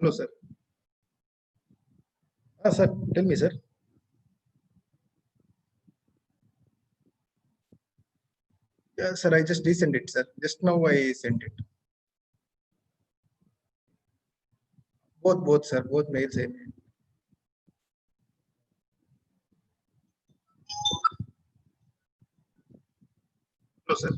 Hello, sir. Sir, tell me, sir. Yeah, sir, I just resent it, sir. Just now I sent it. Both, sir. Both mails. Hello, sir.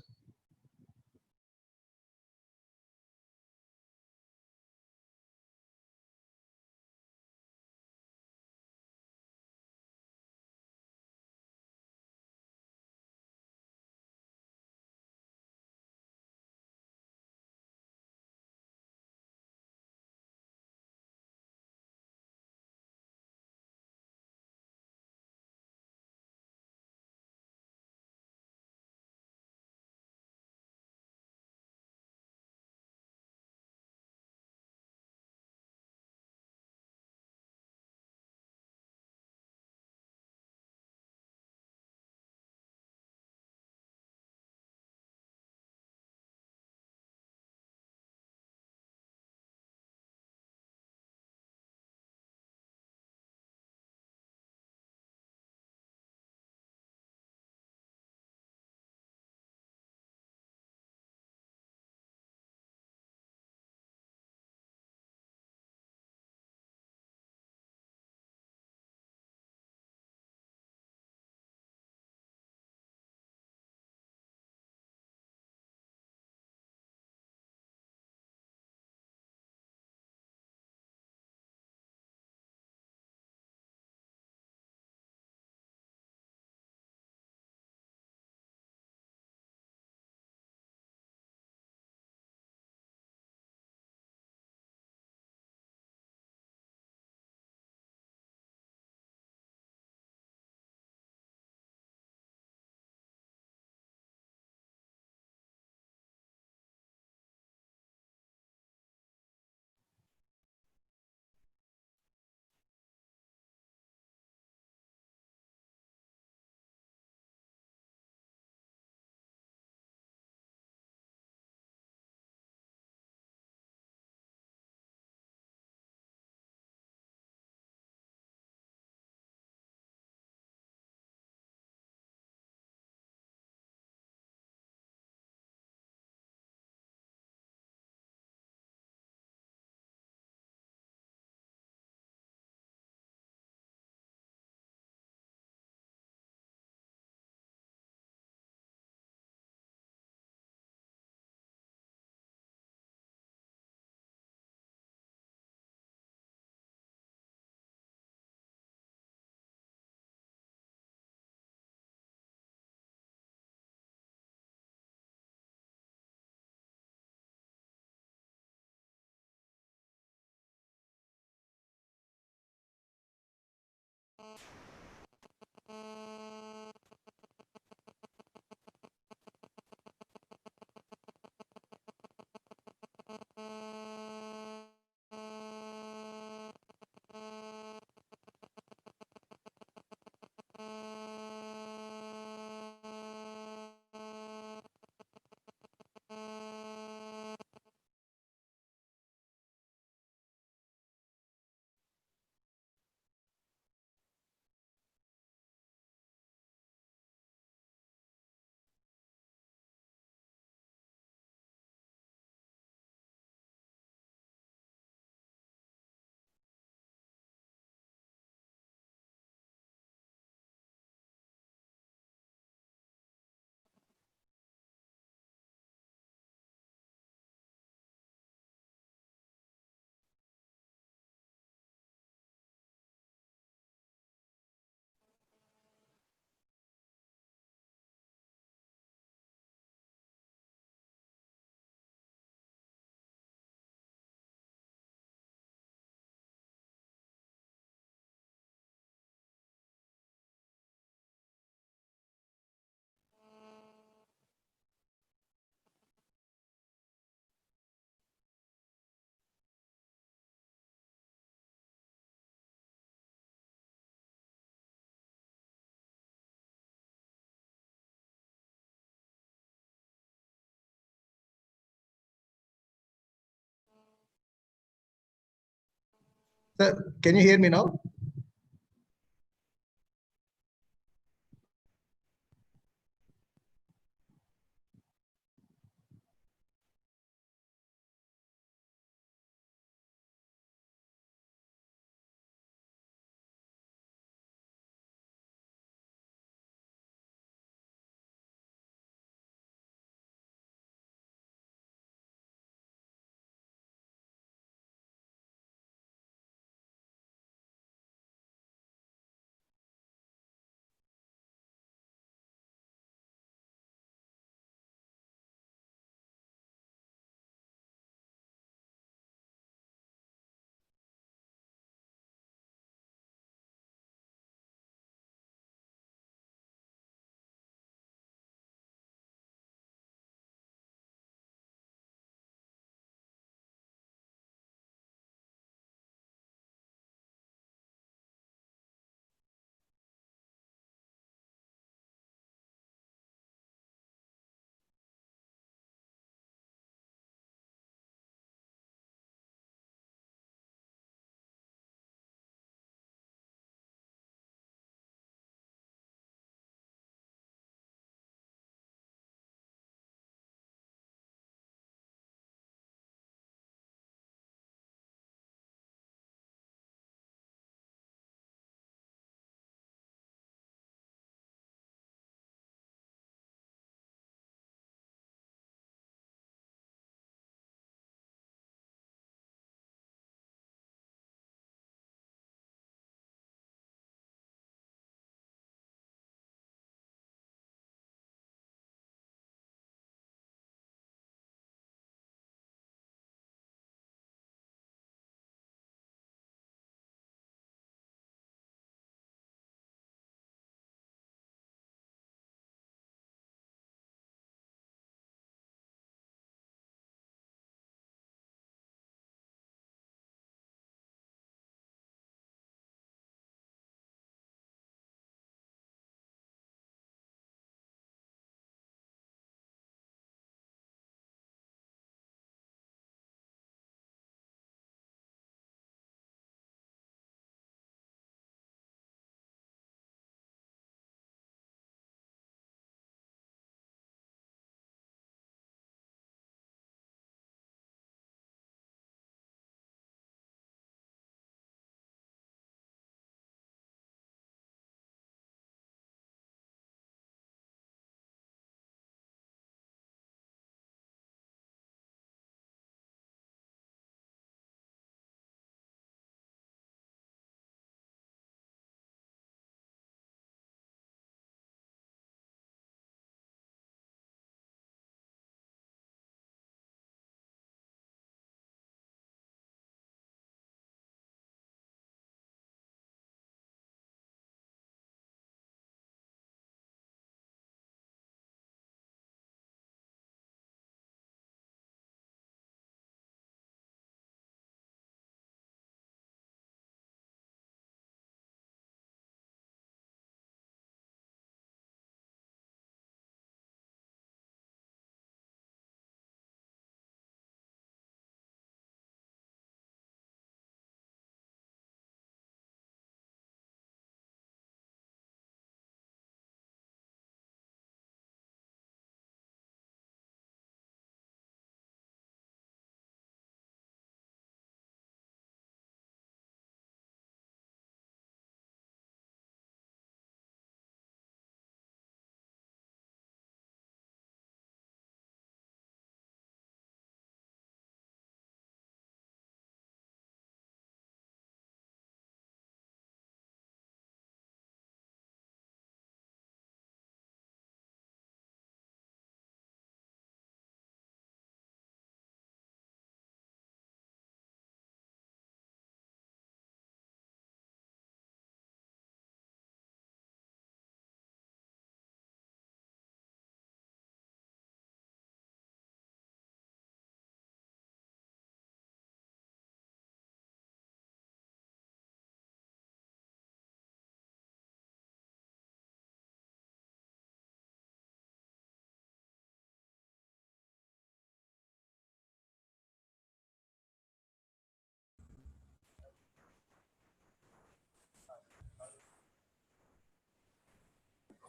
Sir, can you hear me now?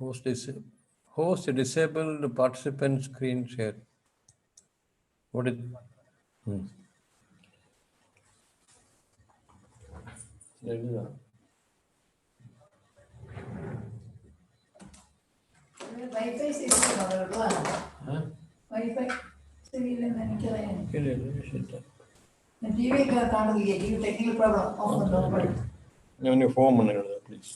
Host disabled participant screen share. What is? Wi-Fi Wi-Fi TV technical problem. Your phone, please.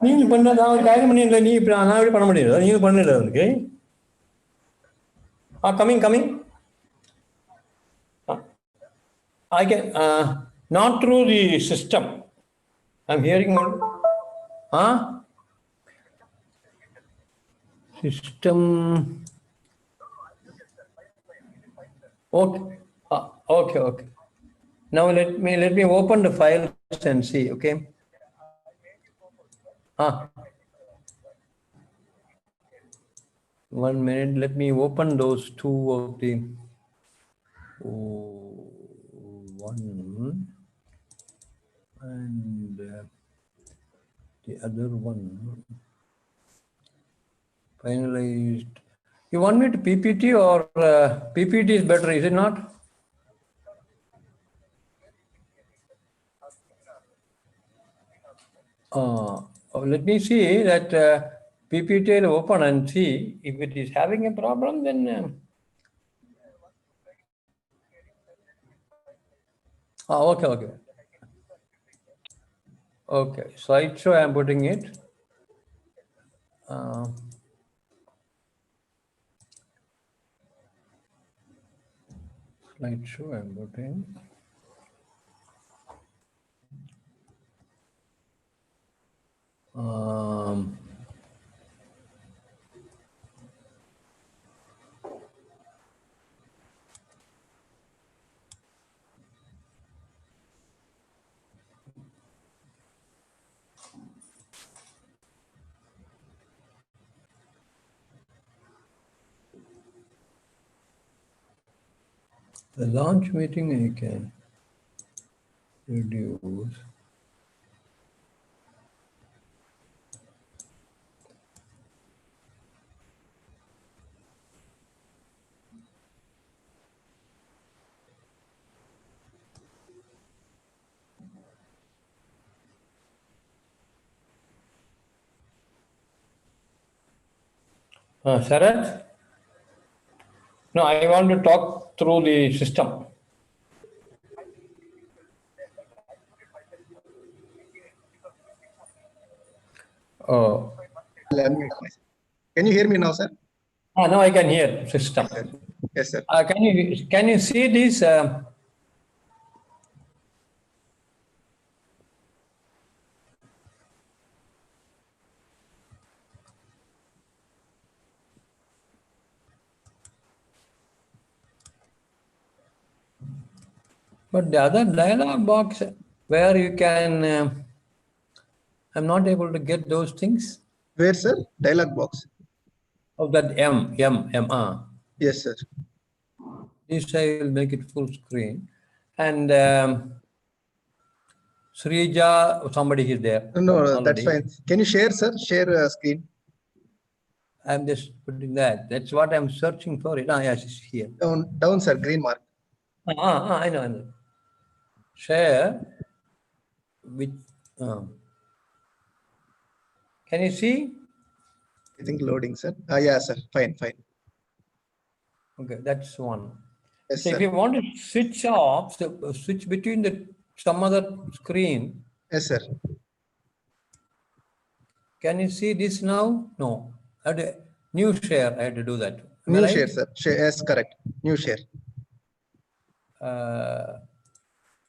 You பண்ண நான் காரியம் பண்ணிடல நீ இப்ப நான் எப்படி பண்ண முடியாது நீங்க பண்ணல அதுக்கு coming I can not through the system I'm hearing more system okay now let me open the files and see okay 1 minute, let me open those two of the one and the other one finalized. You want me to PPT or PPT is better, is it not? Let me see that PPT will open and see if it is having a problem then okay slideshow I am putting it slideshow I am putting the launch meeting I can reduce. Sarath? No, I want to talk through the system. Can you hear me now, sir? Now I can hear system. Yes, sir. Can you see this? But the other dialog box where you can, I'm not able to get those things. Where, sir? Dialog box. Oh, that M. Yes, sir. This I will make it full screen. And Srija, somebody is there. No, already. That's fine. Can you share, sir? Share screen. I'm just putting that. That's what I'm searching for. Yes, it's here. Down, sir. Green mark. I know. Share with. Can you see? I think loading, sir. Yeah, sir. Fine. Okay, that's one. Yes, so sir. if you want to switch off, switch between some other screen. Yes, sir. Can you see this now? No. New share. I had to do that. New share, sir. Yes, correct. New share.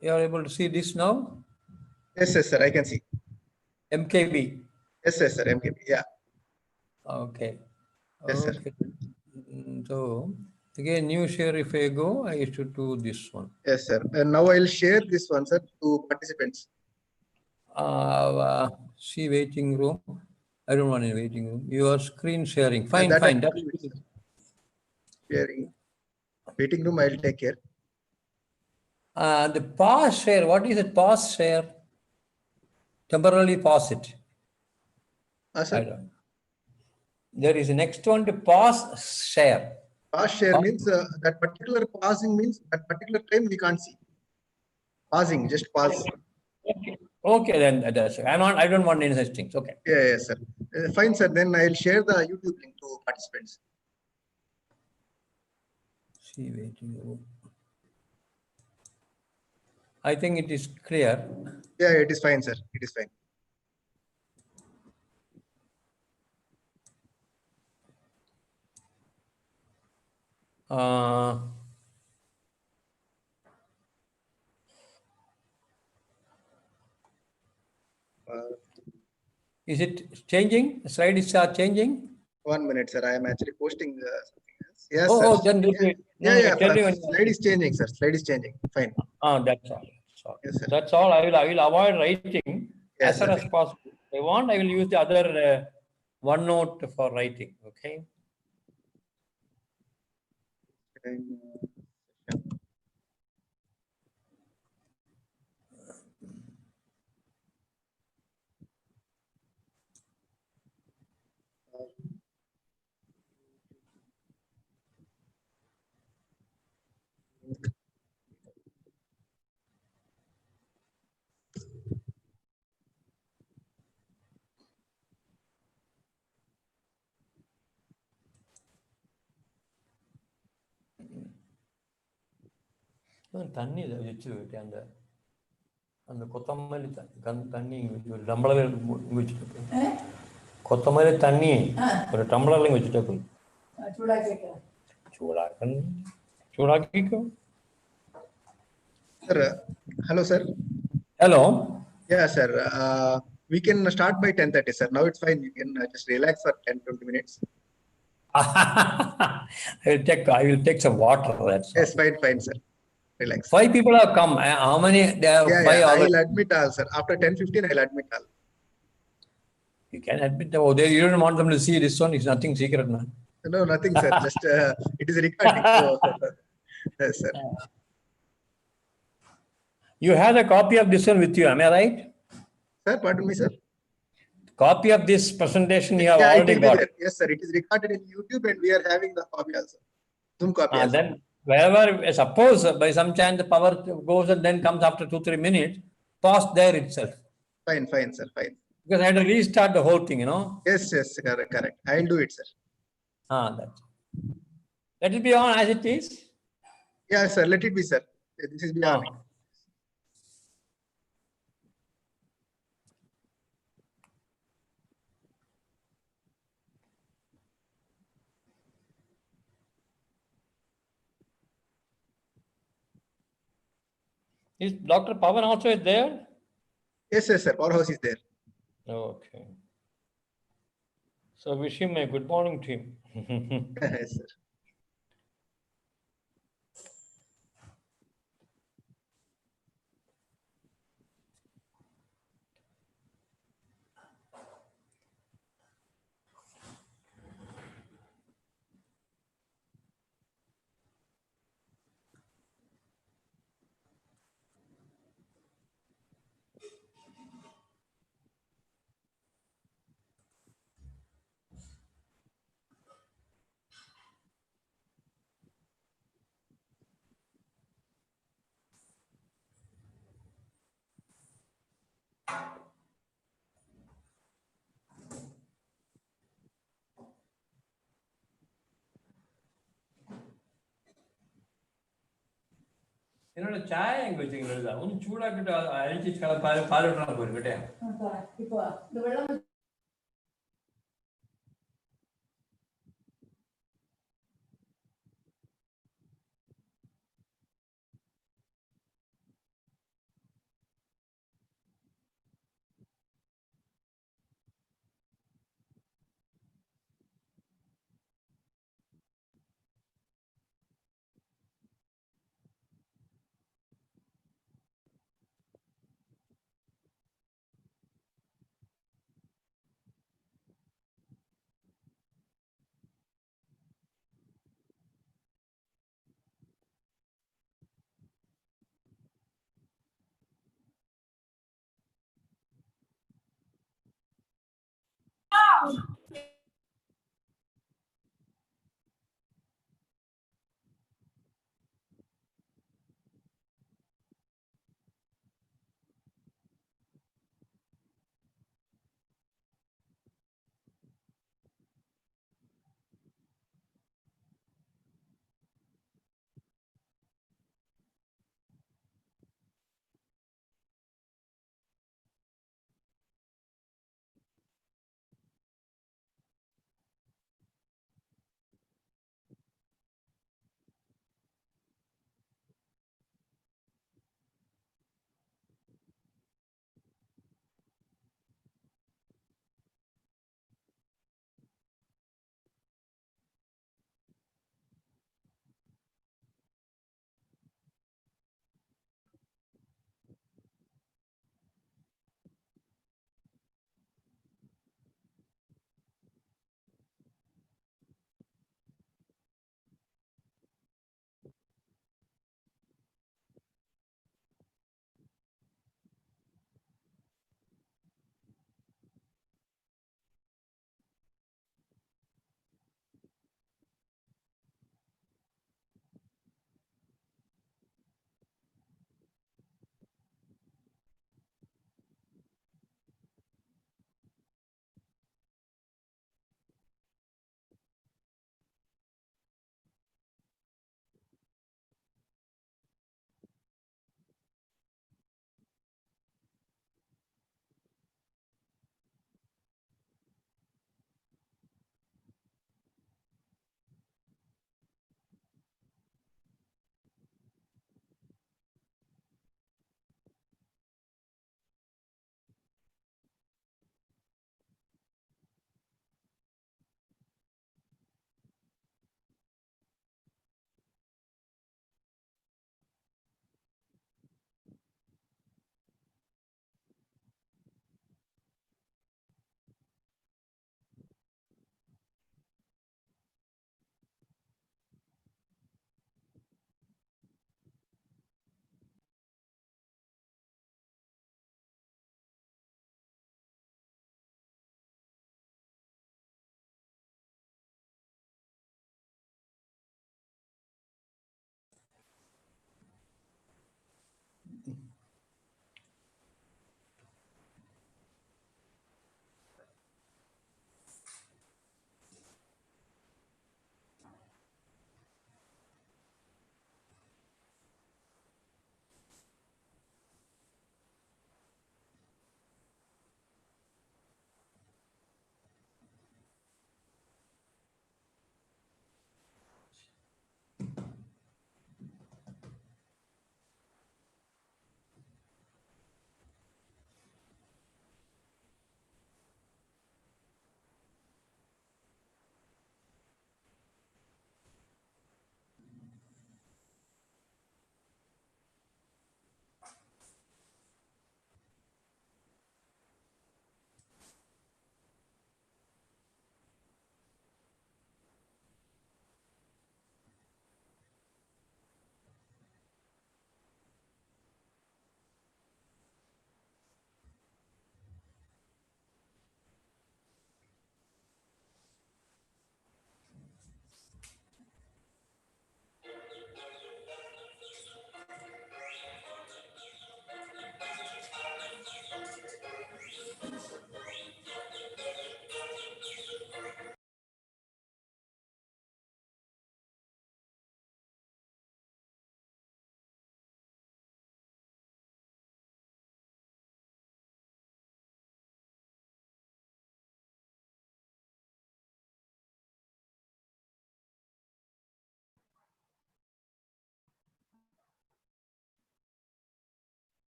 You are able to see this now? Yes, sir. I can see. MKB. Yes, sir. MKB. Yeah. Okay. Yes, sir. So again, new share. If I go, I should do this one. Yes, sir. And now I'll share this one, sir, to participants. See waiting room. I don't want a waiting room. Your screen sharing. Fine. That's sharing. Waiting room, I'll take care. The pause share. What is it? Pause share. temporarily pause it. I Sir, don't. There is a next one to pause share. pause share Pause. means that particular pausing means that particular time we can't see. Pausing, just pause. Okay, then that's. I don't want any such things. Okay. Yeah, sir. Fine, sir. Then I'll share the YouTube link to participants. See waiting room. I think it is clear. Yeah, it is fine, sir. It is fine. Uh, is it changing? The slide is changing? 1 minute, sir. I am actually posting something else. Yes, Oh, sir. oh, then Yeah, no, yeah. tell me when Slide is changing, sir. Slide is changing. Fine. that's all. Yes, sir. That's all. I will avoid writing Yes, as far sir. as possible. If I want, I will use the other OneNote for writing. Okay. தண்ணி இதை வச்சு அந்த அந்த கொத்தமல்லி தண்ணி ஒரு tumbler வச்சுட்டு கொத்தமல்லி தண்ணி ஒரு டம்ளர்லையும் வச்சுட்டே போய் சூடாக்கிக்கோ. Sir, hello, sir. Hello. Yeah, sir. We can start by 10:30, sir. Now it's fine. You can just relax for 10-20 minutes. I will take some water. That's Yes, all. fine, fine, sir. Relax. 5 people have come. How many? They have Yeah, 5 yeah. already. I'll admit all, sir. After 10:15, I'll admit all. You can admit them. Oh, you don't want them to see this one. It's nothing secret, man. No, nothing, sir. Just it is recording. So, yes, sir. You have a copy of this one with you. Am I right? Sir, pardon me, sir. Copy of this presentation you have Yeah, it already will be got. there. Yes, sir. It is recorded in YouTube, and we are having the copy also. Zoom copy. Also. Then wherever, suppose by some chance the power goes and then comes after 2-3 minutes, pause there itself. Fine, fine, sir. Fine. Because I had to restart the whole thing, you know. Yes, yes, correct, correct. I'll do it, sir. That's. Let it be on as it is. Yeah, sir. Let it be, sir. This is beyond. Is Dr. Pavan also is there? Yes, yes, sir. Powerhouse is there. Okay. So wish him a good morning to him. Yes, sir. என்னோட சாய் எங்க வச்சுக்கிறதா ஒன்னும் சூடாக்கிட்டு அழிச்சு பால் விட்டுறா போயிருக்கட்டே. இப்போ இந்த வெள்ளம்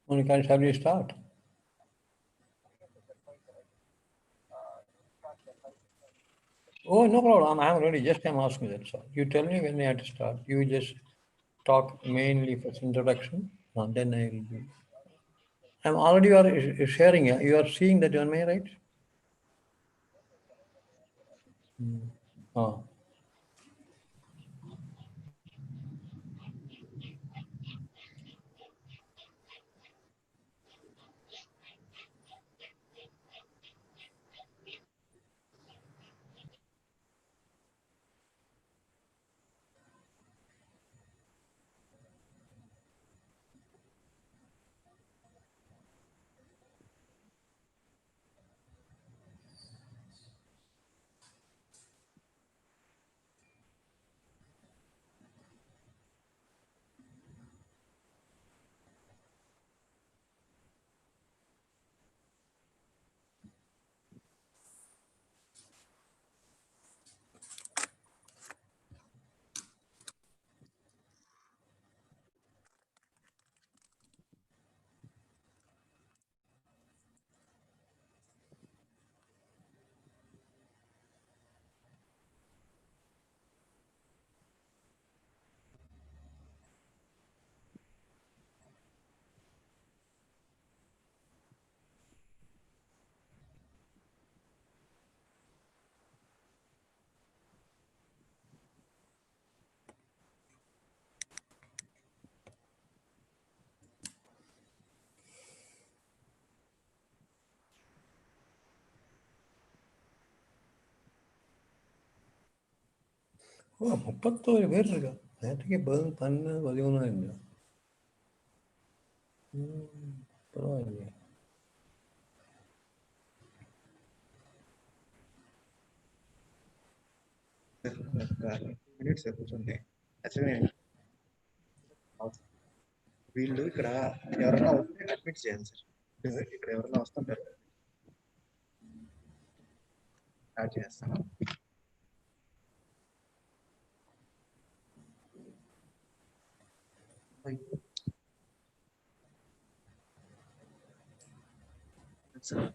When shall we start? Oh, no problem. I'm ready. Just I'm asking that, sir. You tell me when we have to start. You just talk mainly for introduction, and then I will be. I'm already sharing. You are seeing that on my right? Oh. ഓ 31 പേരില്ല നേരത്തേക്ക് 12 13 പരവായില്ല minutes కూర్చోండి actually వీళ్ళు ఇక్కడ ఎవరైనా వస్తే admit చేయాలి sir ఇక్కడ ఎవరైనా వస్తుంటారు స్టార్ట్ చేస్తాను sir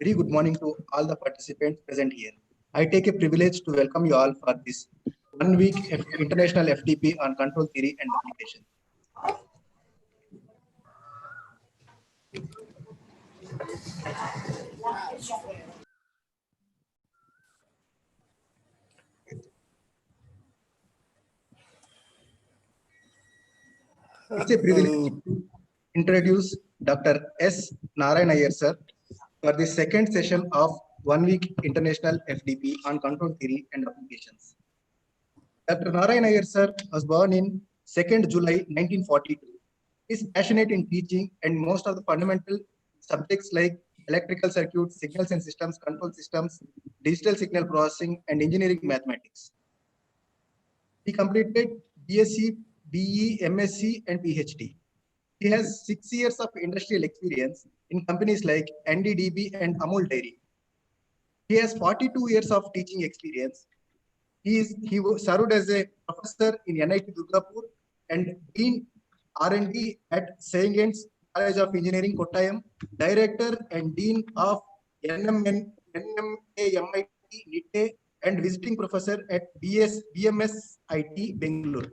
Very good morning to all the participants present here. I take a privilege to welcome you all for this 1 week international FDP on control theory and application. It's a privilege to introduce Dr. S. Narayan Iyer sir for the second session of 1 week international FDP on control theory and applications. Dr. Narayan Iyer sir was born in 2nd July 1942. He is passionate in teaching and most of the fundamental subjects like electrical circuits, signals and systems, control systems, digital signal processing, and engineering mathematics. He completed BSc, BE, MSc, and PhD. He has 6 years of industrial experience in companies like NDDB and Amul Dairy. He has 42 years of teaching experience. He served as a professor in NIT Durgapur and Dean R&D at Saint College of Engineering, Kottayam, Director and Dean of NMAMIT, NITE, and visiting professor at BMS IT, Bangalore.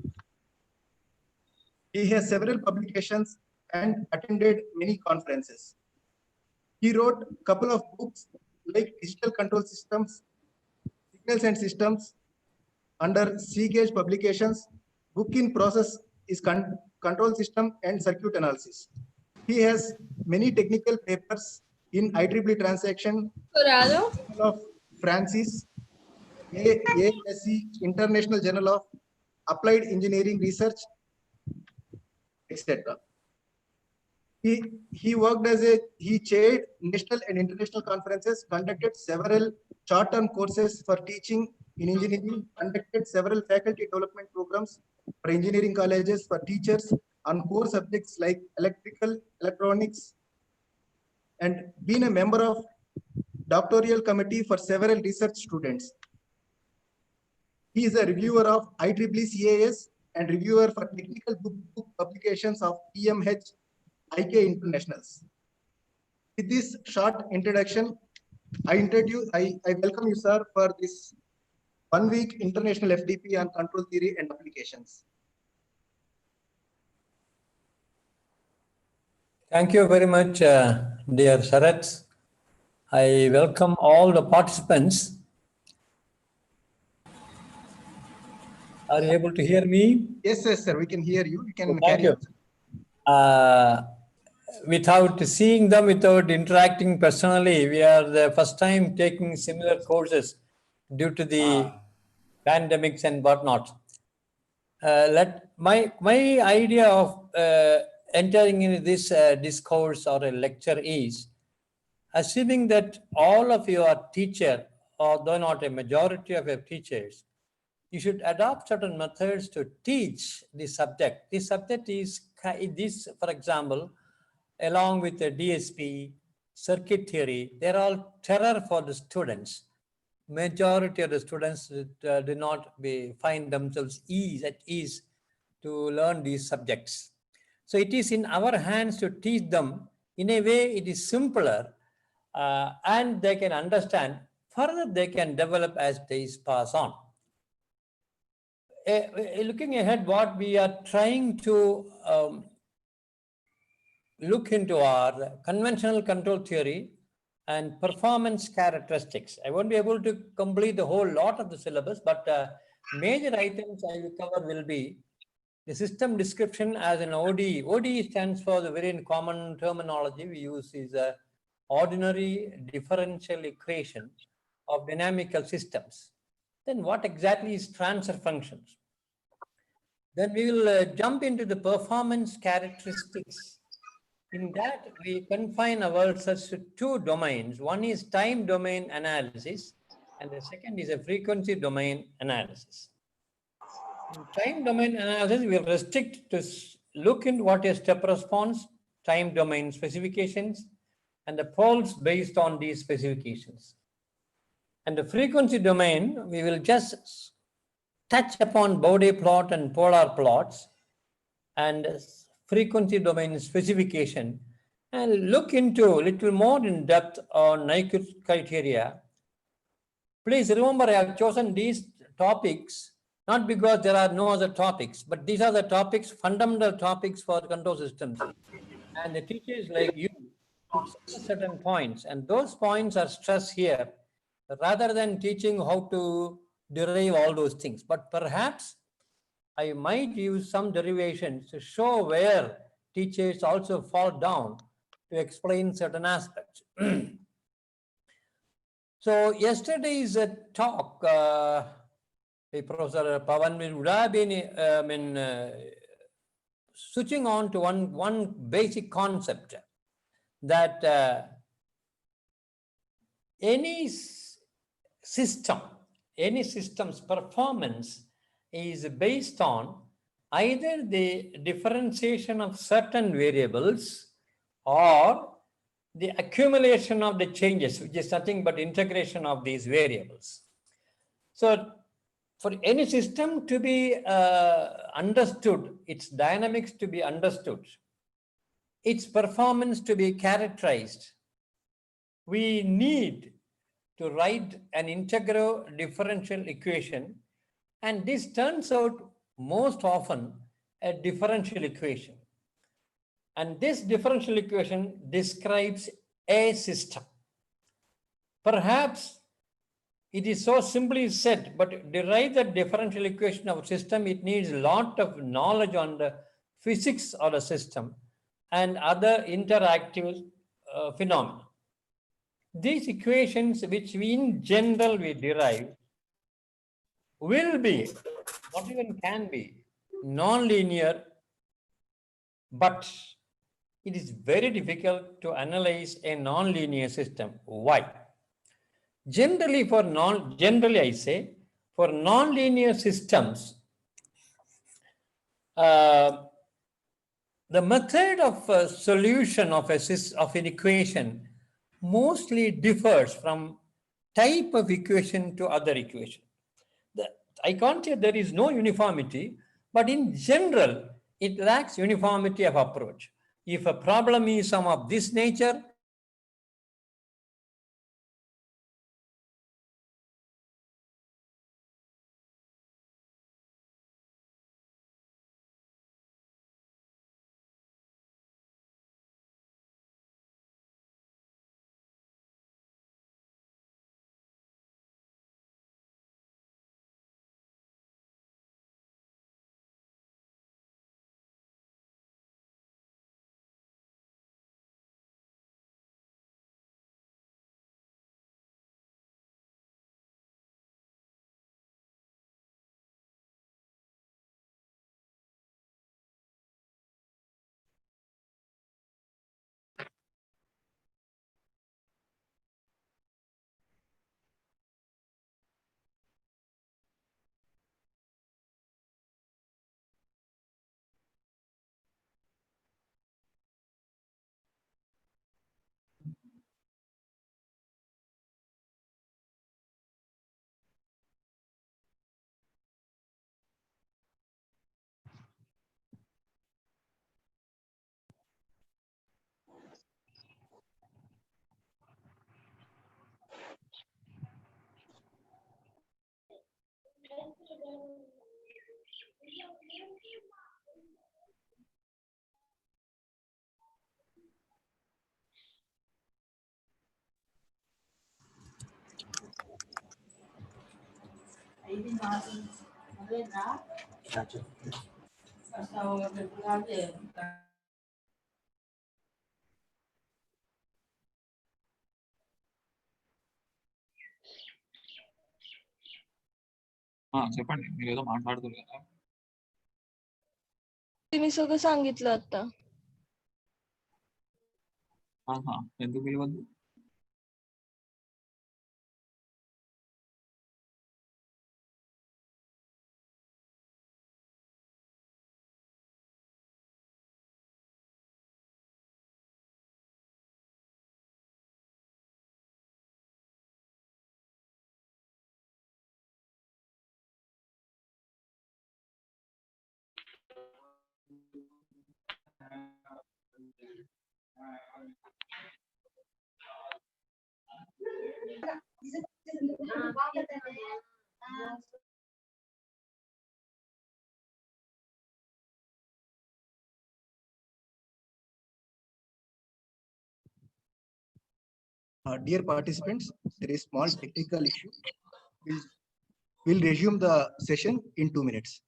He has several publications and attended many conferences. He wrote a couple of books like Digital Control Systems, Signals and Systems under C-Gauge Publications. Book in process is Control System and Circuit Analysis. He has many technical papers in IEEE transaction of Francis, ASE, International Journal of Applied Engineering Research, etc. He worked he chaired national and international conferences, conducted several short-term courses for teaching in engineering, conducted several faculty development programs for engineering colleges for teachers, on core subjects like electrical, electronics, and been a member of doctoral committee for several research students. He is a reviewer of IEEE CAS and reviewer for technical book publications of PMH IK Internationals. With this short introduction, I welcome you, sir, for this 1 week international FDP on control theory and applications. Thank you very much, dear Sarath. I welcome all the participants. Are you able to hear me? Yes, yes, sir. We can hear you. You can Thank you. Without seeing them, without interacting personally, we are the first time taking similar courses due to the pandemics and whatnot. My idea of entering into this discourse or a lecture is assuming that all of you are teacher, or though not a majority of your teachers, you should adopt certain methods to teach the subject. This subject is this, for example, along with the DSP, circuit theory, they're all terror for the students. Majority of the students do not find themselves at ease to learn these subjects. So it is in our hands to teach them. In a way, it is simpler and they can understand. Further, they can develop as days pass on. Looking ahead, what we are trying to look into are conventional control theory and performance characteristics. I won't be able to complete the whole lot of the syllabus, but major items I will cover will be the system description as an ODE. ODE stands for the very common terminology we use is a ordinary differential equation of dynamical systems. Then what exactly is transfer functions? Then we will jump into the performance characteristics. In that, we confine ourselves to two domains. One is time domain analysis, and the second is a frequency domain analysis. In time domain analysis, we restrict to look into what is step response, time domain specifications, and the poles based on these specifications. And the frequency domain, we will just touch upon Bode plot and polar plots and frequency domain specification and look into a little more in depth on Nyquist criteria. Please remember, I have chosen these topics not because there are no other topics, but these are the topics, fundamental topics for control systems. And the teachers like you should stress certain points, and those points are stressed here rather than teaching how to derive all those things. But perhaps I might use some derivations to show where teachers also fall down to explain certain aspects. So yesterday's talk, Professor Pavan would have been switching on to one basic concept that any system's performance is based on either the differentiation of certain variables or the accumulation of the changes, which is nothing but integration of these variables. So for any system to be understood, its dynamics to be understood, its performance to be characterized, we need to write an integral differential equation, and this turns out most often a differential equation. And this differential equation describes a system. Perhaps it is so simply said, but to derive the differential equation of a system, it needs a lot of knowledge on the physics of the system and other interactive phenomena. These equations, which we in general we derive, will be, not even can be, non-linear, but it is very difficult to analyze a non-linear system. Why? Generally, I say, for non-linear systems, the method of solution of an equation mostly differs from type of equation to other equation. I can't say there is no uniformity, but in general, it lacks uniformity of approach. If a problem is some of this nature, చెప్పండి మీరు ఏదో మాట్లాడుతున్నారు కదా. तुम्ही सगळं सांगितलं आता. ఎందుకు పిలవద్దు? Dear participants, there is small technical issue. We'll resume the session in 2 minutes.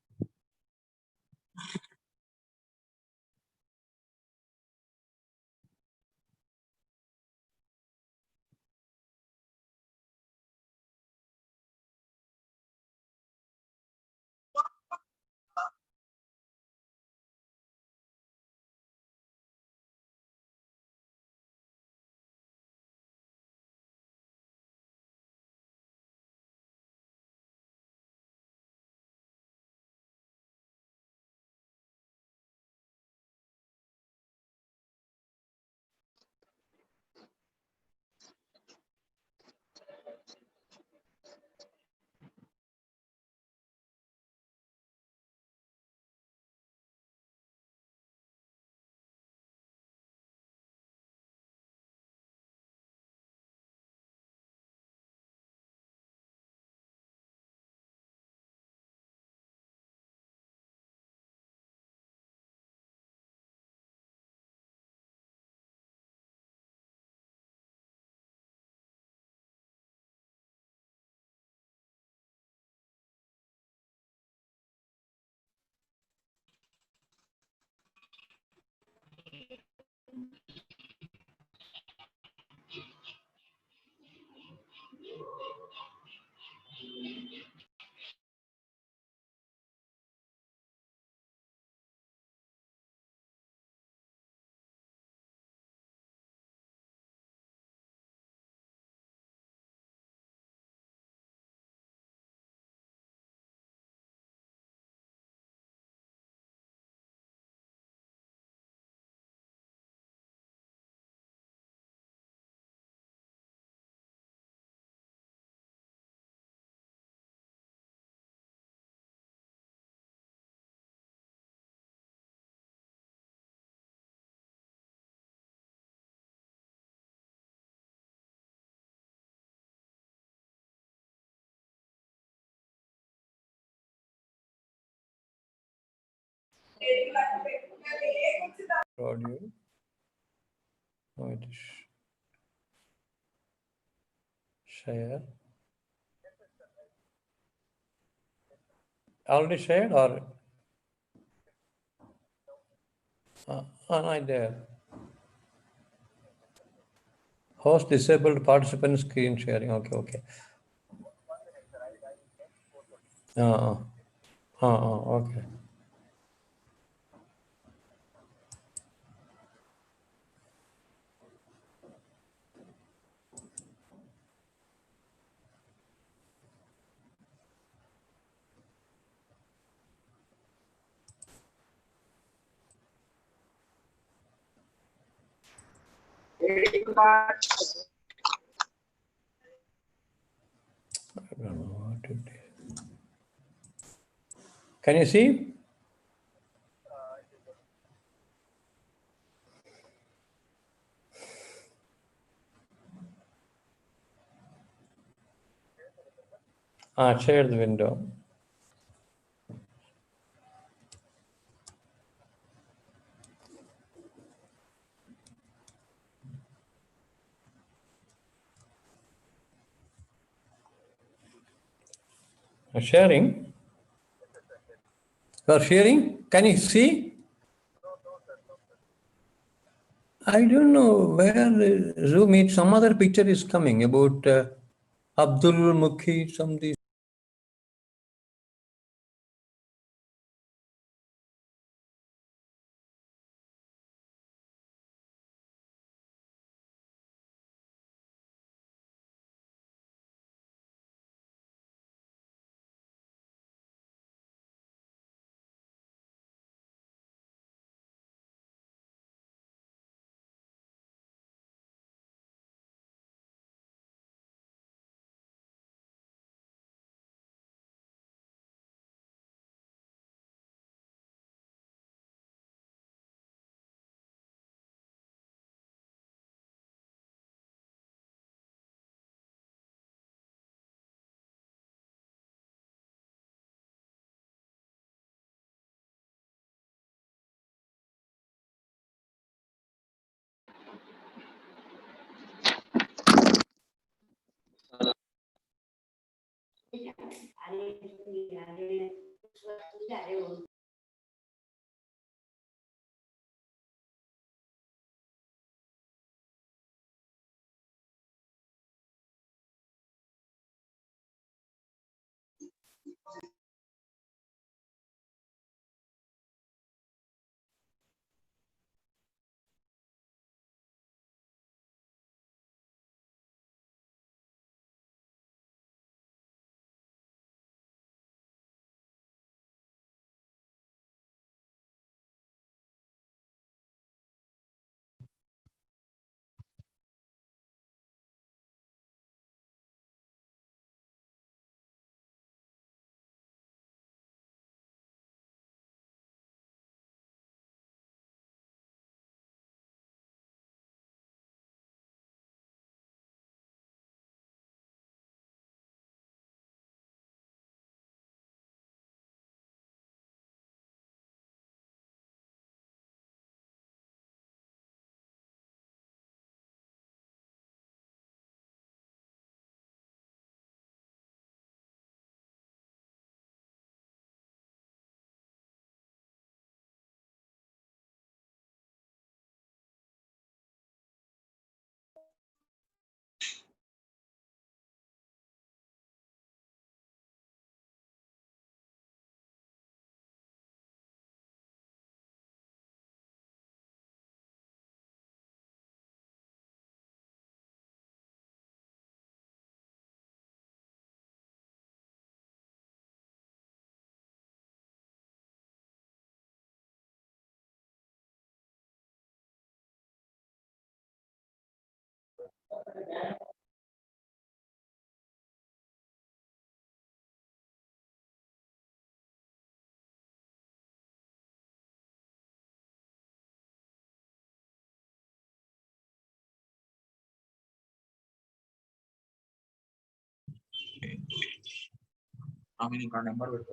Audio. No, it is share. Already shared or not there. Host disabled participant screen sharing. Okay. Okay. I don't know what to do. Can you see? Share the window. Sharing. You are sharing. Can you see? I don't know where Zoom is. Some other picture is coming about Abdul Mukhi, something. I mean, you can number with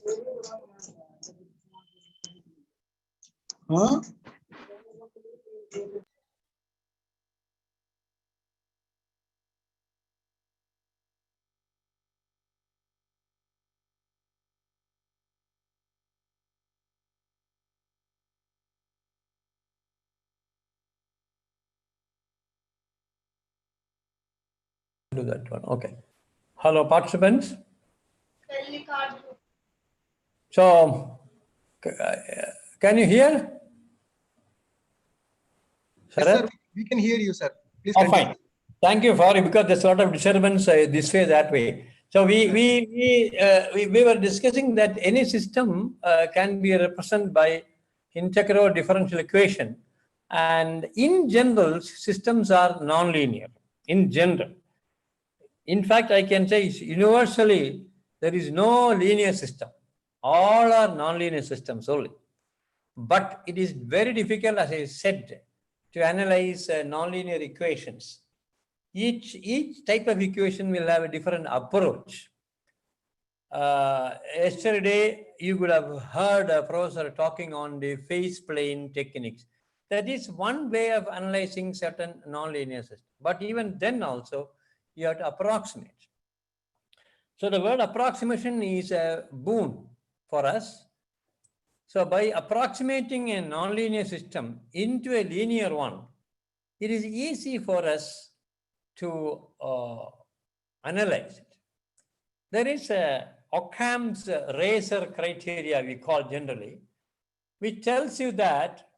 Huh? Do that one. Okay. Hello, participants. So, can you hear? Yes, Sir? sir. We can hear you, sir. Please Oh, continue. fine. Thank you for it, because there's a lot of disturbance this way, that way. So we were discussing that any system can be represented by integral differential equation, and in general, systems are nonlinear. In general, in fact, I can say universally there is no linear system. All are nonlinear systems only. But it is very difficult, as I said, to analyze nonlinear equations. Each type of equation will have a different approach. Yesterday, you could have heard a professor talking on the phase plane techniques. That is one way of analyzing certain nonlinear systems. But even then also, you have to approximate. So the word approximation is a boon for us. So by approximating a nonlinear system into a linear one, it is easy for us to analyze it. There is a Occam's razor criteria, we call generally, which tells you that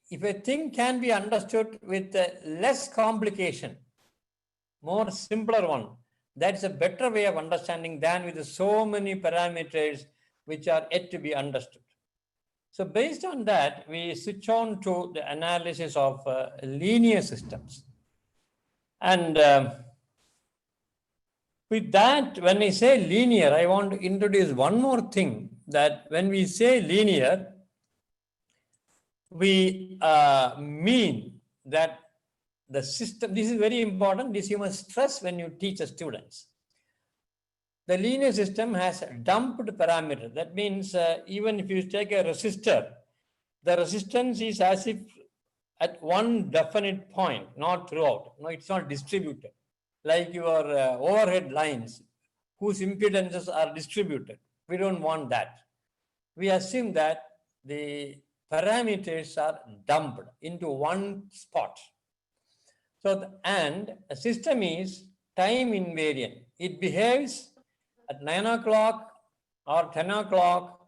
if a thing can be understood with less complication, more simpler one, that's a better way of understanding than with so many parameters which are yet to be understood. So based on that, we switch on to the analysis of linear systems. And with that, when I say linear, I want to introduce one more thing, that when we say linear, we mean that the system, this is very important, this you must stress when you teach the students. The linear system has dumped parameter. That means even if you take a resistor, the resistance is as if at one definite point, not throughout. No, it's not distributed. Like your overhead lines, whose impedances are distributed. We don't want that. We assume that the parameters are dumped into one spot. So, and a system is time invariant. It behaves at 9 o'clock or 10 o'clock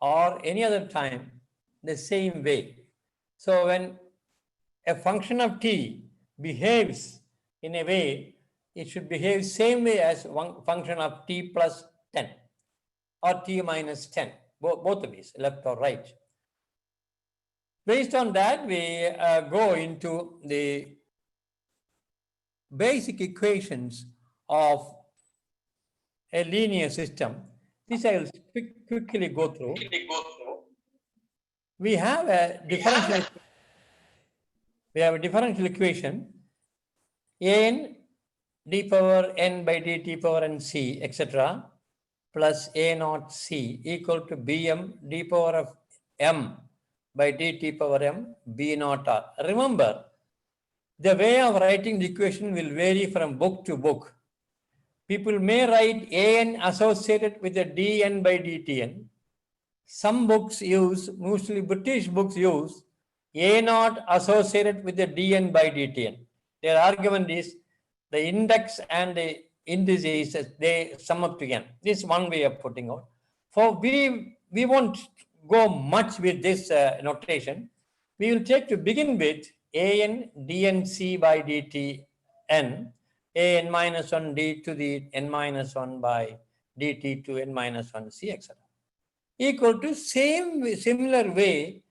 or any other time the same way. So when a function of t behaves in a way, it should behave same way as one function of t plus 10 or t minus 10, both of these, left or right. Based on that, we go into the basic equations of a linear system. This I will quickly go through. We have a differential. We have a differential equation, an d power n by dt power n c, etc., plus a naught c equal to bm d power of m by dt power m b naught r. Remember, the way of writing the equation will vary from book to book. People may write an associated with a dn by dtn. Some books use, mostly British books use, a naught associated with the dn by dtn. Their argument is the index and the indices, they sum up to n. This is one way of putting out. For we won't go much with this notation. We will take to begin with an dnc by dt n, an minus 1 d to the n minus 1 by dt to n minus 1 c, etc. Equal to similar way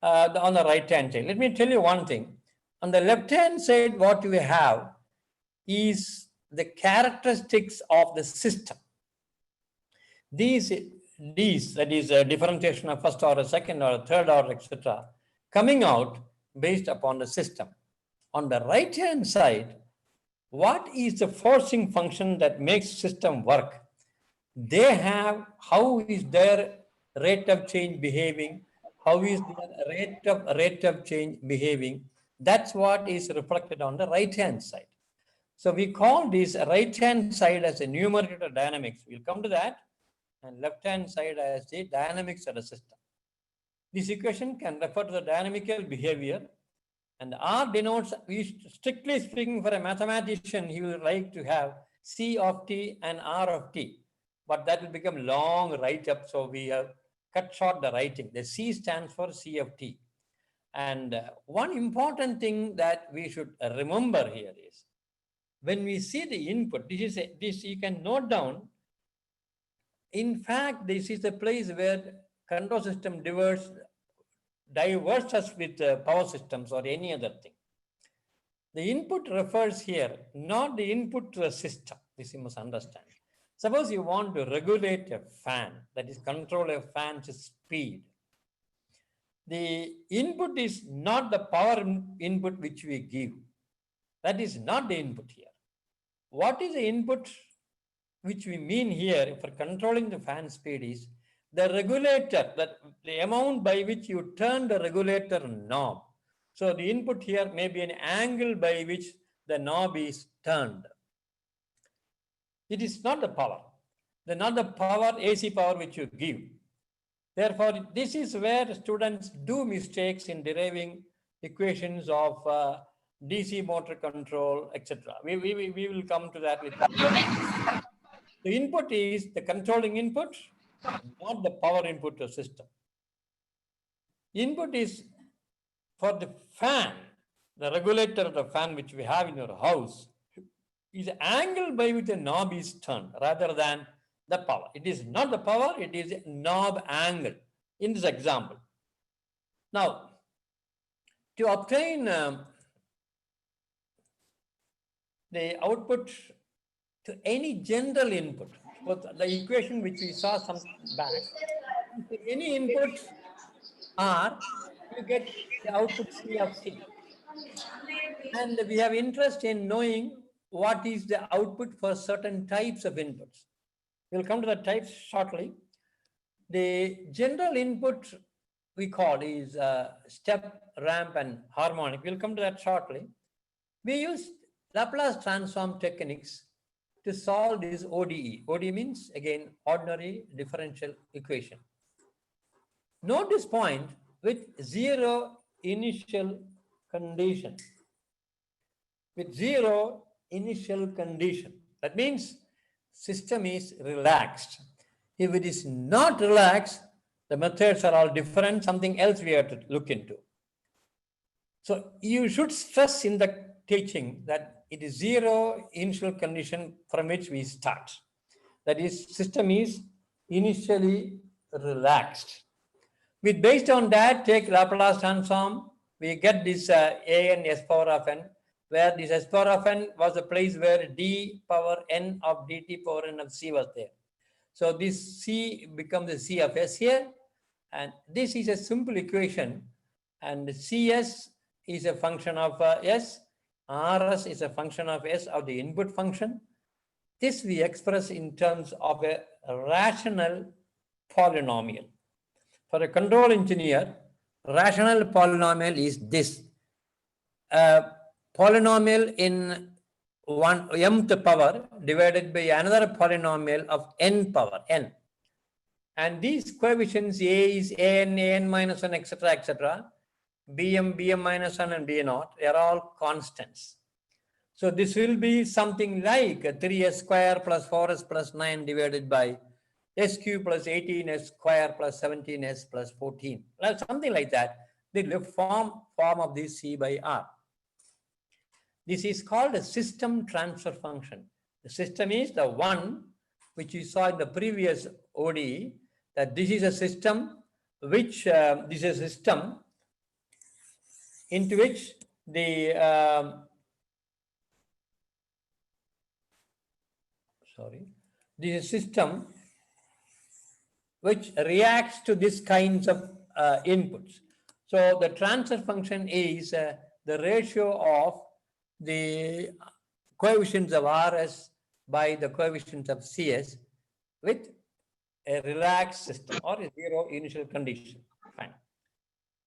on the right hand side. Let me tell you one thing. On the left hand side, what we have is the characteristics of the system. These, that is a differentiation of first order, second order, third order, etc., coming out based upon the system. On the right hand side, what is the forcing function that makes system work? They have how is their rate of change behaving? How is the rate of change behaving? That's what is reflected on the right-hand side. So we call this right-hand side as a numerator dynamics. We'll come to that. And left-hand side as the dynamics of the system. This equation can refer to the dynamical behavior, and R denotes, strictly speaking, for a mathematician, he will like to have C of t and R of t, but that will become long write-up, so we have cut short the writing. The C stands for C of t. And one important thing that we should remember here is, when we see the input, this you can note down. In fact, this is the place where control system diverges us with power systems or any other thing. The input refers here, not the input to a system. This you must understand. Suppose you want to regulate a fan, that is control a fan's speed. The input is not the power input which we give. That is not the input here. What is the input which we mean here for controlling the fan speed is the regulator, that the amount by which you turn the regulator knob. So the input here may be an angle by which the knob is turned. It is not the power. Not the power, AC power which you give. Therefore, this is where students do mistakes in deriving equations of DC motor control, etc. We will come to that with the input is the controlling input, not the power input to system. Input is for the fan, the regulator of the fan which we have in your house, is the angle by which the knob is turned rather than the power. It is not the power, it is a knob angle in this example. Now, to obtain the output to any general input, the equation which we saw some back, any input R, you get the output C of C. And we have interest in knowing what is the output for certain types of inputs. We'll come to the types shortly. The general input we call is step, ramp, and harmonic. We'll come to that shortly. We use Laplace transform techniques to solve this ODE. ODE means, again, ordinary differential equation. Note this point with zero initial condition. With zero initial condition. That means system is relaxed. If it is not relaxed, the methods are all different, something else we have to look into. So you should stress in the teaching that it is zero initial condition from which we start. That is, system is initially relaxed. Based on that, take Laplace transform, we get this a n s power of n, where this s power of n was the place where d power n of dt power n of c was there. So this c becomes the c of s here, and this is a simple equation, and cs is a function of s, rs is a function of s of the input function. This we express in terms of a rational polynomial. For a control engineer, rational polynomial is this. Polynomial in one mth power divided by another polynomial of n power n. And these coefficients a is an minus 1, etc., etc., bm minus 1, and b naught, they are all constants. So this will be something like 3s square plus 4s plus 9 divided by s cube plus 18s square plus 17s plus 14. Something like that. The form of this C by R. This is called a system transfer function. The system is the one which you saw in the previous ODE, that this is a system which, this is a system into which the, this is a system which reacts to these kinds of inputs. So the transfer function is the ratio of the coefficients of Rs by the coefficients of Cs with a relaxed system or a zero initial condition. Fine.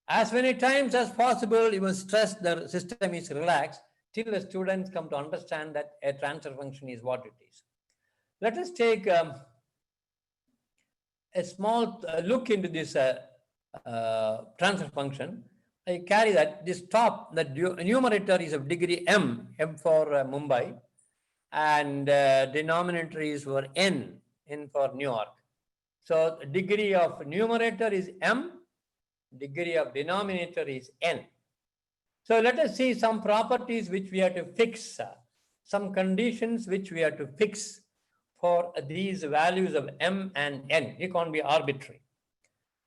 As many times as possible, you must stress the system is relaxed till the students come to understand that a transfer function is what it is. Let us take a small look into this transfer function. I carry that this top, the numerator is of degree m for Mumbai, and denominator is for n for New York. So degree of numerator is m, degree of denominator is n. So let us see some properties which we have to fix, some conditions which we have to fix for these values of m and n. It can't be arbitrary.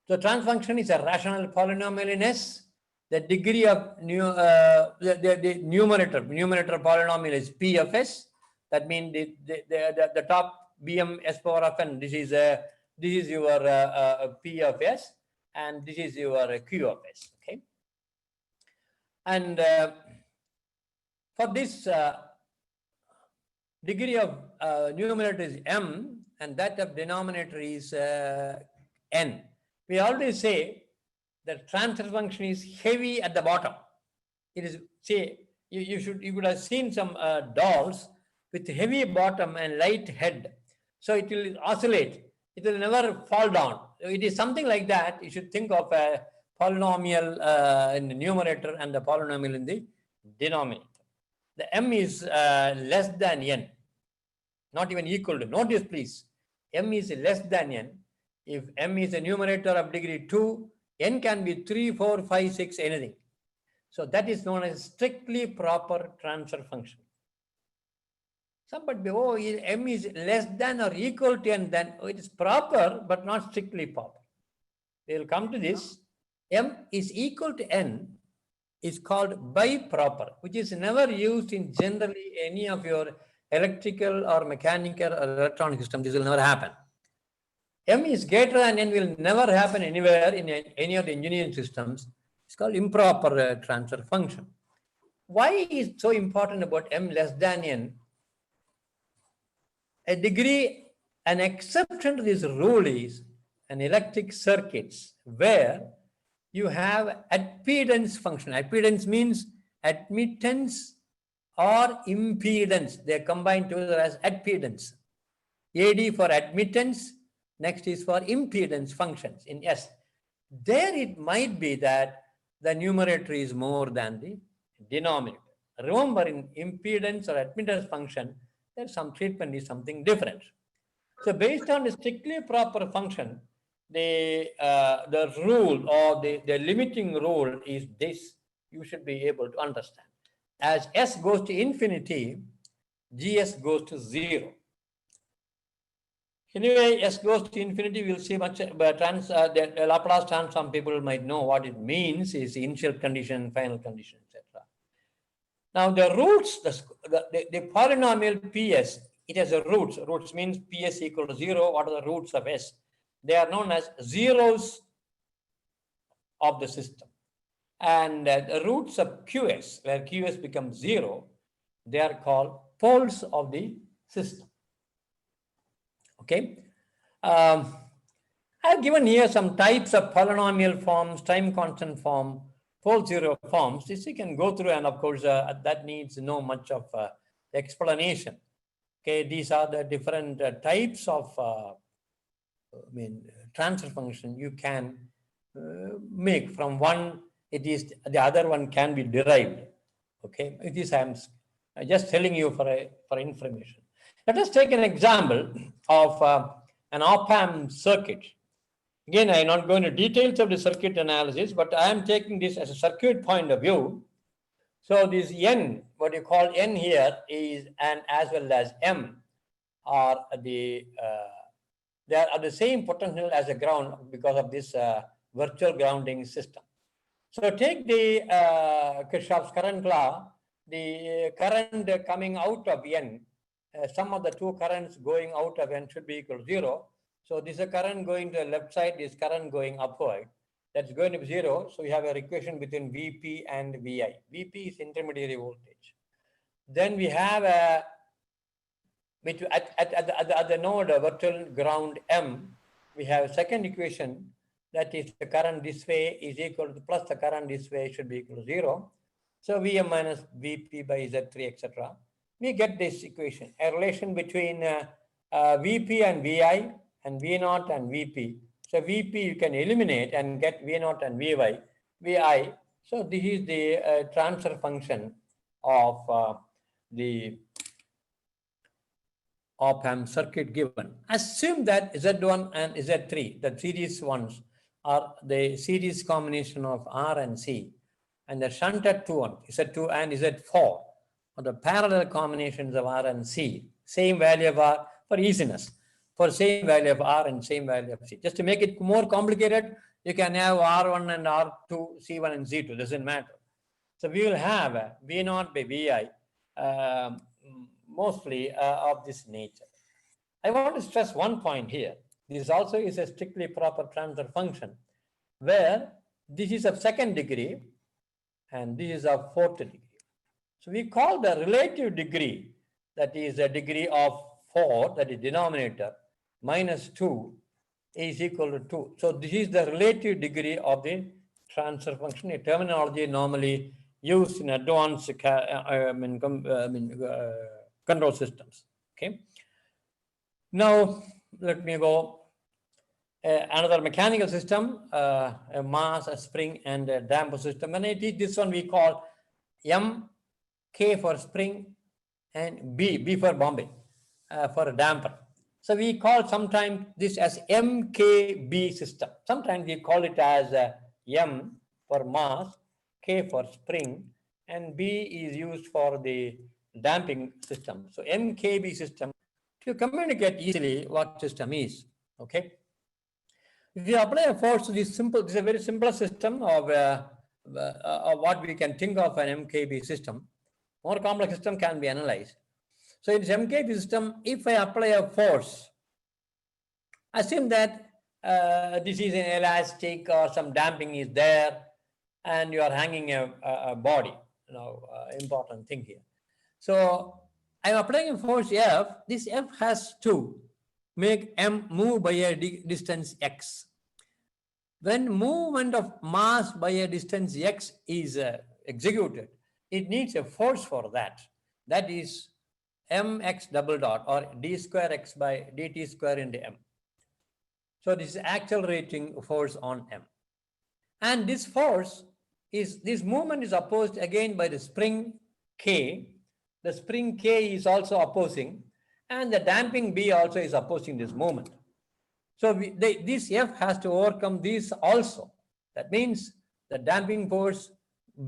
So transfer function is a rational polynomial in S. The degree of the numerator polynomial is P of S. That means the top Bm S power of n. This is your P of S, and this is your Q of S. Okay. And for this degree of numerator is m, and that of denominator is n. We always say the transfer function is heavy at the bottom. It is, say, you would have seen some dolls with heavy bottom and light head. So it will oscillate. It will never fall down. It is something like that. You should think of a polynomial in the numerator and the polynomial in the denominator. The m is less than n, not even equal to. Notice, please, m is less than n. If m is a numerator of degree 2, n can be 3, 4, 5, 6, anything. So that is known as strictly proper transfer function. Somebody, oh, m is less than or equal to n, then it is proper, but not strictly proper. They will come to this. M is equal to n is called biproper, which is never used in generally any of your electrical or mechanical or electronic system. This will never happen. M is greater than n will never happen anywhere in any of the engineering systems. It's called improper transfer function. Why is it so important about m less than n? A degree, an exception to this rule is an electric circuits where you have admittance function. Admittance means admittance or impedance. They are combined together as admittance. AD for admittance, next is for impedance functions in S. There it might be that the numerator is more than the denominator. Remember, in impedance or admittance function, there's some treatment is something different. So based on the strictly proper function, the rule or the limiting rule is this. You should be able to understand. As S goes to infinity, GS goes to 0. Anyway, S goes to infinity, we'll see much, but the Laplace transform people might know what it means, is initial condition, final condition, etc. Now the roots, the polynomial PS, it has a roots. Roots means PS equal to 0. What are the roots of S? They are known as zeros of the system. And the roots of QS, where QS becomes 0, they are called poles of the system. Okay. I've given here some types of polynomial forms, time constant form, pole zero forms. This you can go through, and of course that needs no much of explanation. Okay, these are the different types of transfer function you can make from one. It is the other one can be derived. Okay, it is I'm just telling you for information. Let us take an example of an op-amp circuit. Again, I am not going to details of the circuit analysis, but I am taking this as a circuit point of view. So this N, what you call N here, is and as well as M are they are the same potential as a ground because of this virtual grounding system. So take the Kirchhoff's current law, the current coming out of N, sum of the two currents going out of N should be equal to 0. So this is a current going to the left side, this current going upward. That's going to be 0. So you have a equation between Vp and Vi. Vp is intermediary voltage. Then we have a at the node virtual ground M, we have second equation, that is the current this way is equal to plus the current this way should be equal to 0. So Vm minus Vp by Z3, etc. We get this equation, a relation between Vp and Vi and V0 and Vp. So Vp you can eliminate and get V0 and Vi. So this is the transfer function of the op-amp circuit given. Assume that Z1 and Z3, the series ones, are the series combination of R and C, and the shunted two one, Z2 and Z4, are the parallel combinations of R and C, same value of R for easiness, for same value of R and same value of C. Just to make it more complicated, you can have R1 and R2, C1 and C2, doesn't matter. So we will have V0 by Vi mostly of this nature. I want to stress one point here. This also is a strictly proper transfer function where this is of second degree and this is of fourth degree. So we call the relative degree, that is a degree of 4, that is denominator, minus 2 is equal to 2. So this is the relative degree of the transfer function, a terminology normally used in advanced control systems. Okay. Now let me go another mechanical system, a mass, a spring, and a damper system. When I teach this one, we call M, K for spring, and B for Bombay, for a damper. So we call sometimes this as MKB system. Sometimes we call it as M for mass, K for spring, and B is used for the damping system. So MKB system, to communicate easily what system is, okay? If you apply a force to this simple, this is a very simple system of what we can think of an MKB system. More complex system can be analyzed. So in this MKB system, if I apply a force, assume that this is an elastic or some damping is there, and you are hanging a body. Important thing here. So I'm applying a force F. This F has to make M move by a distance x. When movement of mass by a distance x is executed, it needs a force for that. That is mx double dot, or d square x by dt square into m. So this is accelerating force on m. And this force is, this movement is opposed again by the spring K. The spring K is also opposing, and the damping B also is opposing this movement. So this F has to overcome this also. That means the damping force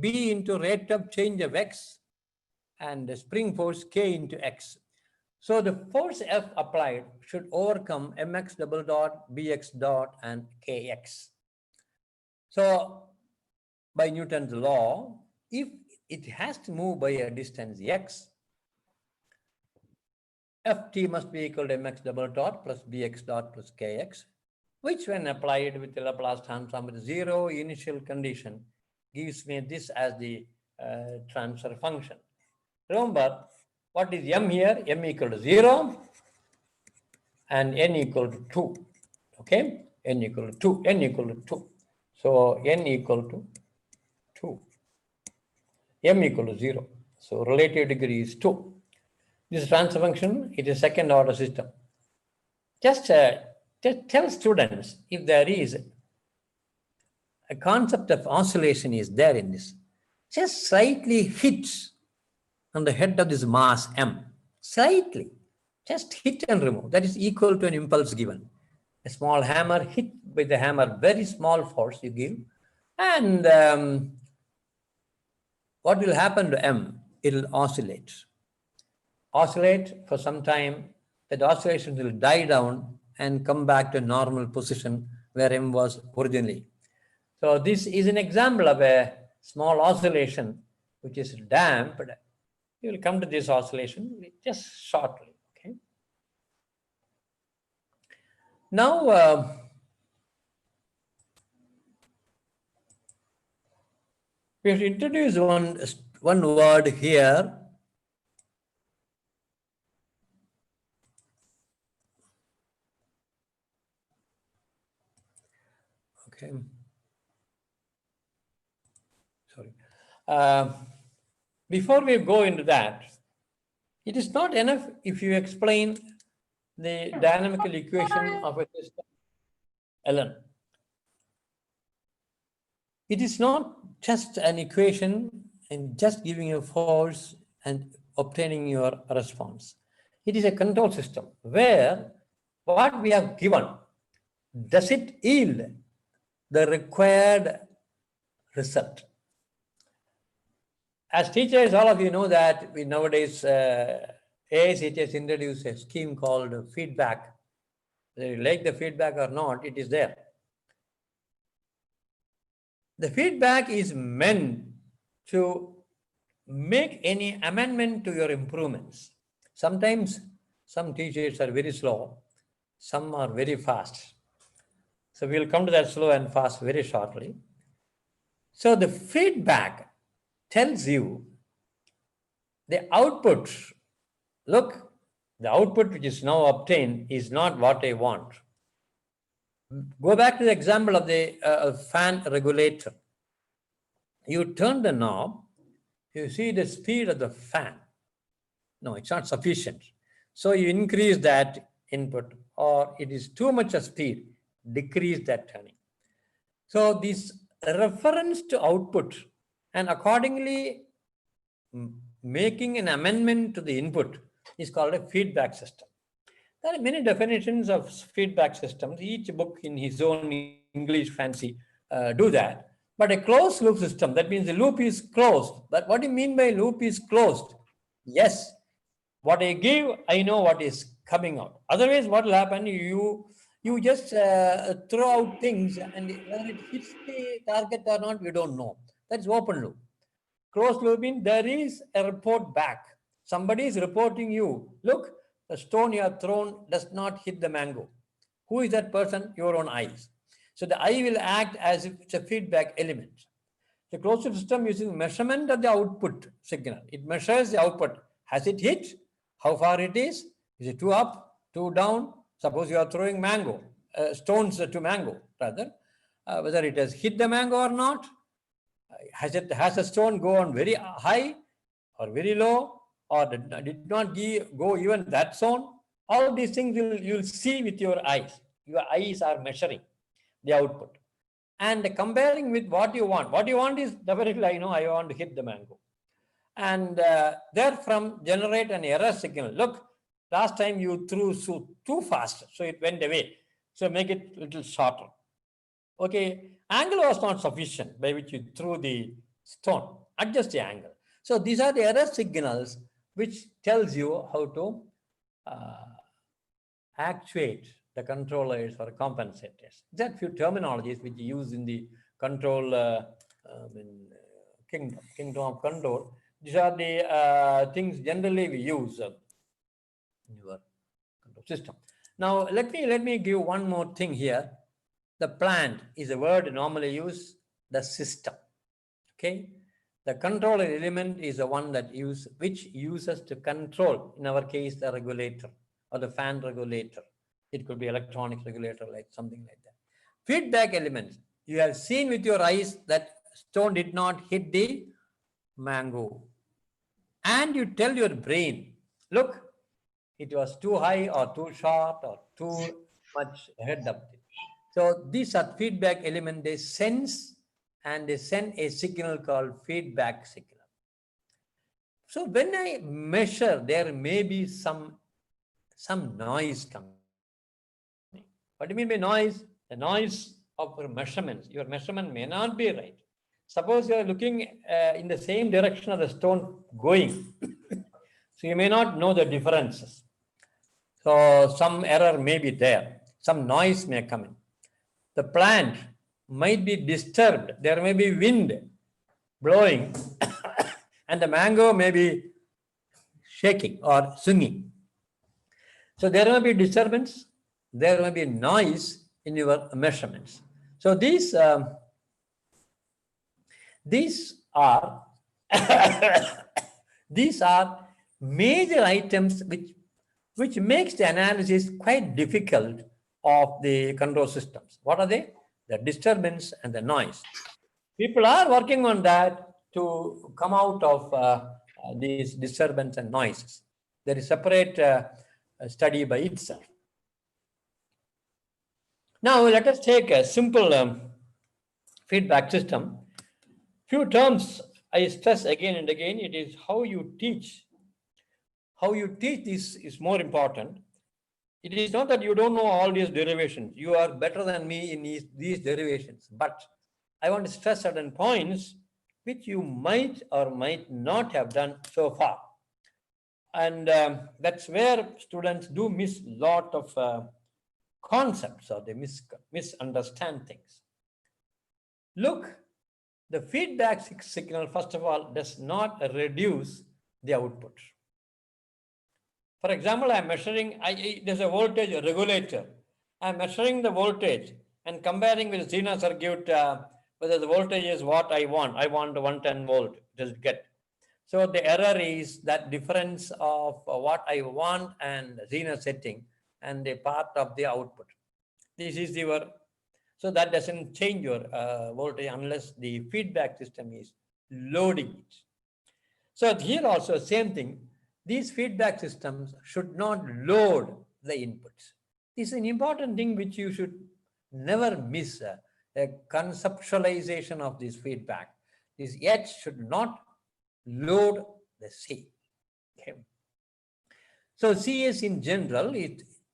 B into rate of change of x, and the spring force K into x. So the force F applied should overcome mx double dot, bx dot, and kx. So by Newton's law, if it has to move by a distance x, Ft must be equal to mx double dot plus bx dot plus kx, which when applied with the Laplace transform with 0 initial condition gives me this as the transfer function. Remember, what is m here? M equal to 0 and n equal to 2. Okay, n equal to 2, n equal to 2. So n equal to 2, m equal to 0. So relative degree is 2. This transfer function is a second order system. Just tell students if there is a concept of oscillation is there in this. Just slightly hits on the head of this mass m. Slightly. Just hit and remove. That is equal to an impulse given. A small hammer hit with the hammer, very small force you give. And what will happen to m? It will oscillate. Oscillate for some time. That oscillation will die down and come back to normal position where m was originally. So this is an example of a small oscillation which is damped. We will come to this oscillation just shortly. Okay. Now, we have to introduce one word here. Okay. Sorry. Before we go into that, it is not enough if you explain the dynamical equation of a system alone. It is not just an equation and just giving a force and obtaining your response. It is a control system where what we have given, does it yield the required result? As teachers, all of you know that we nowadays, AICT has introduced a scheme called feedback. Whether you like the feedback or not, it is there. The feedback is meant to make any amendment to your improvements. Sometimes some teachers are very slow, some are very fast. So we'll come to that slow and fast very shortly. So the feedback tells you the output. Look, the output which is now obtained is not what I want. Go back to the example of the fan regulator. You turn the knob, you see the speed of the fan. No, it's not sufficient. So you increase that input, or it is too much of speed, decrease that turning. So this reference to output and accordingly making an amendment to the input is called a feedback system. There are many definitions of feedback systems. Each book in his own English fancy do that. But a closed loop system, that means the loop is closed. But what do you mean by loop is closed? Yes, what I give, I know what is coming out. Otherwise, what will happen? You just throw out things, and whether it hits the target or not, we don't know. That's open loop. Closed loop means there is a report back. Somebody is reporting you, look, the stone you have thrown does not hit the mango. Who is that person? Your own eyes. So the eye will act as if it's a feedback element. The closed loop system uses measurement of the output signal. It measures the output. Has it hit? How far it is? Is it too up, too down? Suppose you are throwing mango, stones to mango, rather. Whether it has hit the mango or not. Has the stone gone very high or very low, or did not go even that zone? All these things you'll see with your eyes. Your eyes are measuring the output and comparing with what you want. What you want is definitely, I know I want to hit the mango. And therefrom generate an error signal. Look, last time you threw too fast, so it went away. So make it a little shorter. Okay, angle was not sufficient by which you threw the stone. Adjust the angle. So these are the error signals which tells you how to actuate the controllers or compensators. There are few terminologies which you use in the control kingdom of control. These are the things generally we use in your control system. Now let me give one more thing here. The plant is a word normally used. The system. Okay. The controller element is the one that which uses to control, in our case, the regulator or the fan regulator. It could be electronic regulator, like something like that. Feedback elements. You have seen with your eyes that stone did not hit the mango. And you tell your brain, look, it was too high or too short or too much ahead of it. So these are feedback elements. They sense and they send a signal called feedback signal. So when I measure, there may be some noise coming. What do you mean by noise? The noise of your measurements. Your measurement may not be right. Suppose you are looking in the same direction of the stone going. So you may not know the differences. So some error may be there. Some noise may come in. The plant might be disturbed. There may be wind blowing and the mango may be shaking or swinging. So there may be disturbance. There may be noise in your measurements. So these are these are major items which makes the analysis quite difficult of the control systems. What are they? the disturbance and the noise. People are working on that to come out of these disturbance and noises. There is separate study by itself. Now let us take a simple feedback system. Few terms I stress again and again. It is how you teach. How you teach this is more important. It is not that you don't know all these derivations. You are better than me in these derivations. But I want to stress certain points which you might or might not have done so far. And that's where students do miss a lot of concepts, or they misunderstand things. Look, the feedback signal, first of all, does not reduce the output. For example, I'm measuring, there's a voltage regulator. I'm measuring the voltage and comparing with Zener circuit, whether the voltage is what I want. I want 110 volt, just get. So the error is that difference of what I want and Zener setting and the part of the output. This is your, so that doesn't change your voltage unless the feedback system is loading it. So here also same thing. These feedback systems should not load the inputs. This is an important thing which you should never miss, a conceptualization of this feedback. This H should not load the C. Okay. So CS in general,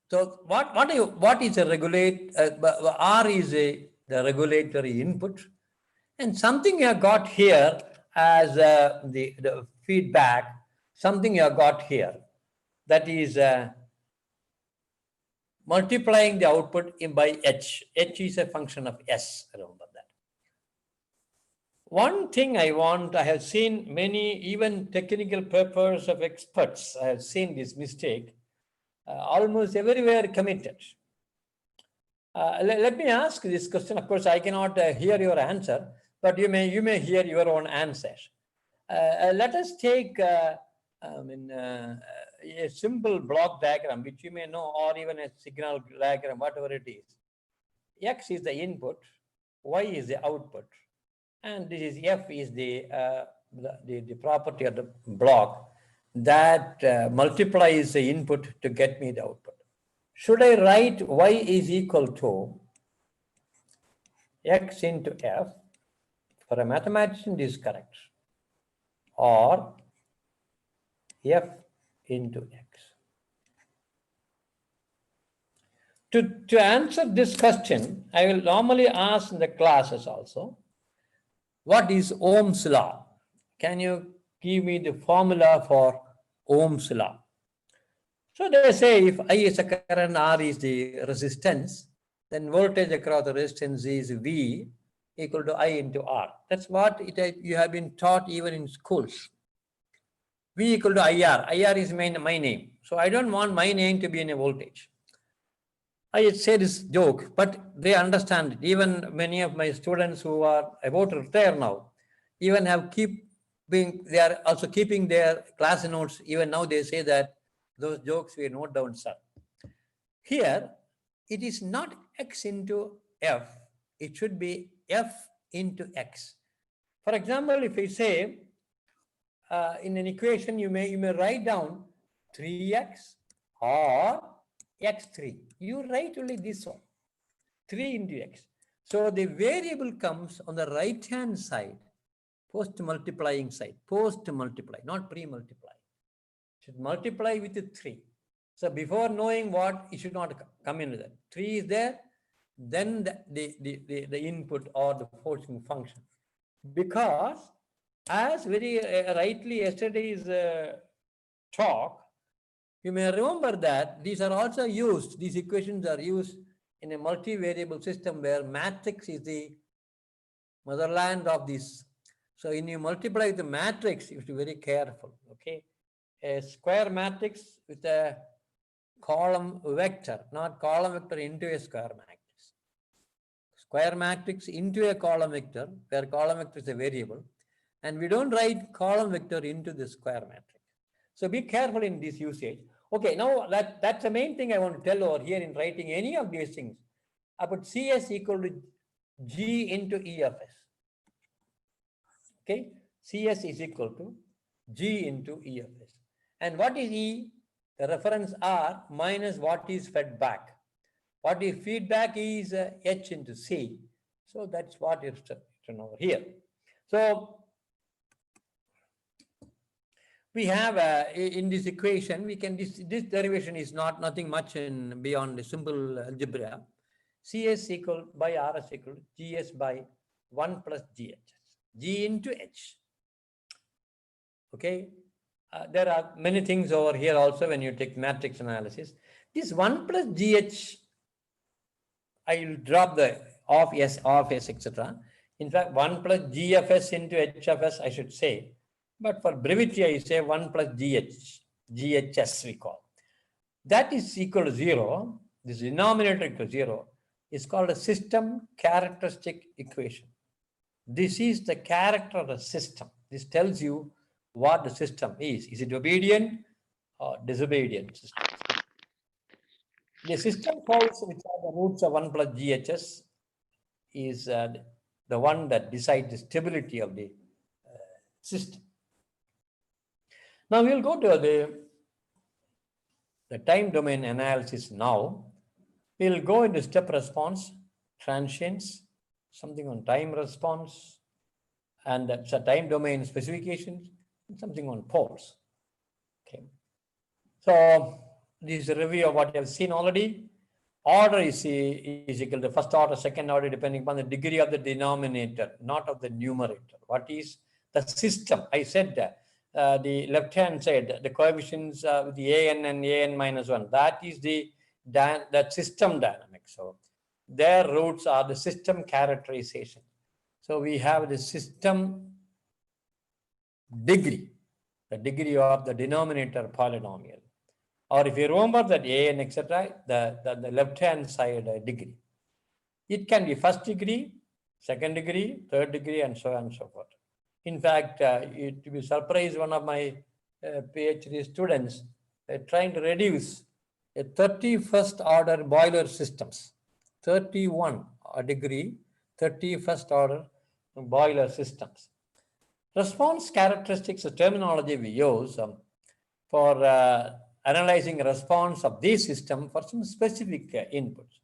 so what is a regulate? R is the regulatory input, and something you have got here as the feedback. Something you have got here, that is multiplying the output by H. H is a function of S, remember that. One thing I have seen many, even technical papers of experts, I have seen this mistake, almost everywhere committed. Let me ask this question. Of course, I cannot hear your answer, but you may hear your own answers. Let us take a simple block diagram, which you may know, or even a signal diagram, whatever it is. X is the input, Y is the output, and this is F is the property of the block that multiplies the input to get me the output. Should I write Y is equal to X into F? For a mathematician, this is correct. Or F into X. To answer this question, I will normally ask in the classes also, what is Ohm's law? Can you give me the formula for Ohm's law? So they say if I is a current, R is the resistance, then voltage across the resistance is V equal to I into R. That's what you have been taught even in schools. V equal to IR. IR is my name. So I don't want my name to be in a voltage. I say this joke, but they understand it. Even many of my students who are about to retire now, even they are also keeping their class notes. Even now they say that those jokes we note down, sir. Here, it is not X into F. It should be F into X. For example, if I say, in an equation, you may write down 3x or x3. You write only this one, 3 into x. So the variable comes on the right-hand side, post-multiplying side, post-multiply, not pre-multiply. Should multiply with the 3. So before knowing what, it should not come in with that. 3 is there, then the input or the forcing function. Because as very rightly yesterday's talk, you may remember that these are also used, these equations are used in a multivariable system where matrix is the motherland of this. So when you multiply the matrix, you have to be very careful, okay? A square matrix with a column vector, not column vector into a square matrix. Square matrix into a column vector, where column vector is a variable. And we don't write column vector into the square matrix. So be careful in this usage. Okay, now that's the main thing I want to tell over here in writing any of these things. I put CS equal to G into E of S. Okay, CS is equal to G into E of S. And what is E? The reference R minus what is fed back. What is feedback is H into C. So that's what is written over here. So we have in this equation, we can this derivation is nothing much in beyond the simple algebra. CS equal by RS equal GS by 1 plus GH. G into H. Okay. There are many things over here also when you take matrix analysis. This 1 plus GH, I will drop the of S, etc. In fact, 1 plus G of S into H of S, I should say. But for brevity, I say 1 plus GHS we call. That is equal to 0. This denominator equal to 0 is called a system characteristic equation. This is the character of the system. This tells you what the system is. Is it obedient or disobedient system? The system calls, which are the roots of 1 plus GHS, is the one that decides the stability of the system. Now we'll go to the time domain analysis now. We'll go into step response, transients, something on time response, and time domain specifications, and something on poles. Okay. So this is a review of what you have seen already. Order is equal to first order, second order, depending upon the degree of the denominator, not of the numerator. What is the system? I said that the left-hand side, the coefficients with the an and an minus 1, that is that system dynamics. So their roots are the system characterization. So we have the system degree, the degree of the denominator polynomial. Or if you remember that an, etc., the left-hand side degree. It can be first degree, second degree, third degree, and so on and so forth. In fact, it will be surprised one of my PhD students trying to reduce a 31st order boiler systems, 31 degree, 31st order boiler systems. Response characteristics, the terminology we use for analyzing response of this system for some specific inputs.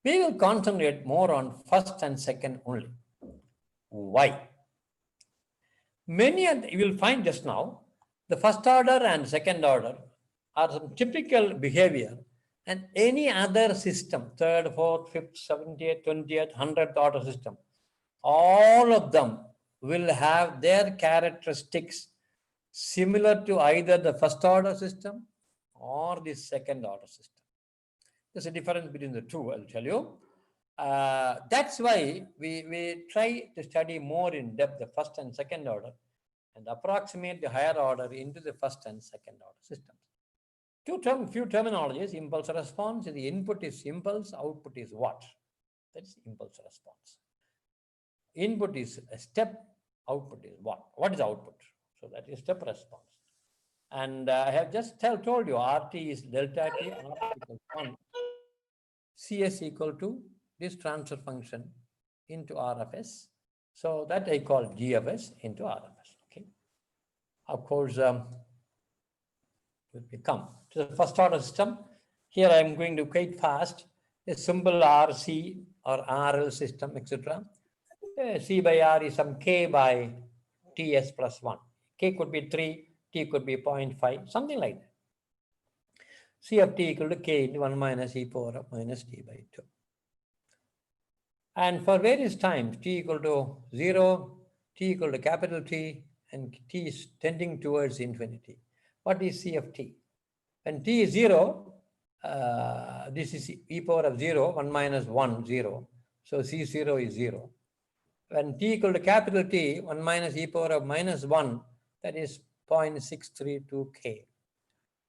We will concentrate more on first and second only. Why? You will find just now, the first order and second order are some typical behavior, and any other system, third, fourth, fifth, 70th, 20th, 100th order system, all of them will have their characteristics similar to either the first order system or the second order system. There's a difference between the two, I'll tell you. That's why we try to study more in depth the first and second order and approximate the higher order into the first and second order systems. Few terminologies: impulse response. The input is impulse, output is what? That's impulse response. Input is a step, output is what? What is output? So that is step response. And I have just told you RT is delta T, R equals 1. CS equal to this transfer function into R of S. So that I call G of S into R of S. Okay. Of course, we come to the first order system. Here I am going to quite fast. A simple RC or RL system, etc. C by R is some K by TS plus 1. K could be 3, T could be 0.5, something like that. C of T equal to K into 1 minus e power of minus T by 2. And for various times, T equal to 0, T equal to capital T, and T is tending towards infinity. What is C of T? When T is 0, this is e power of 0, 1 minus 1, 0. So C0 is 0. When T equal to capital T, 1 minus e power of minus 1, that is 0.632 K.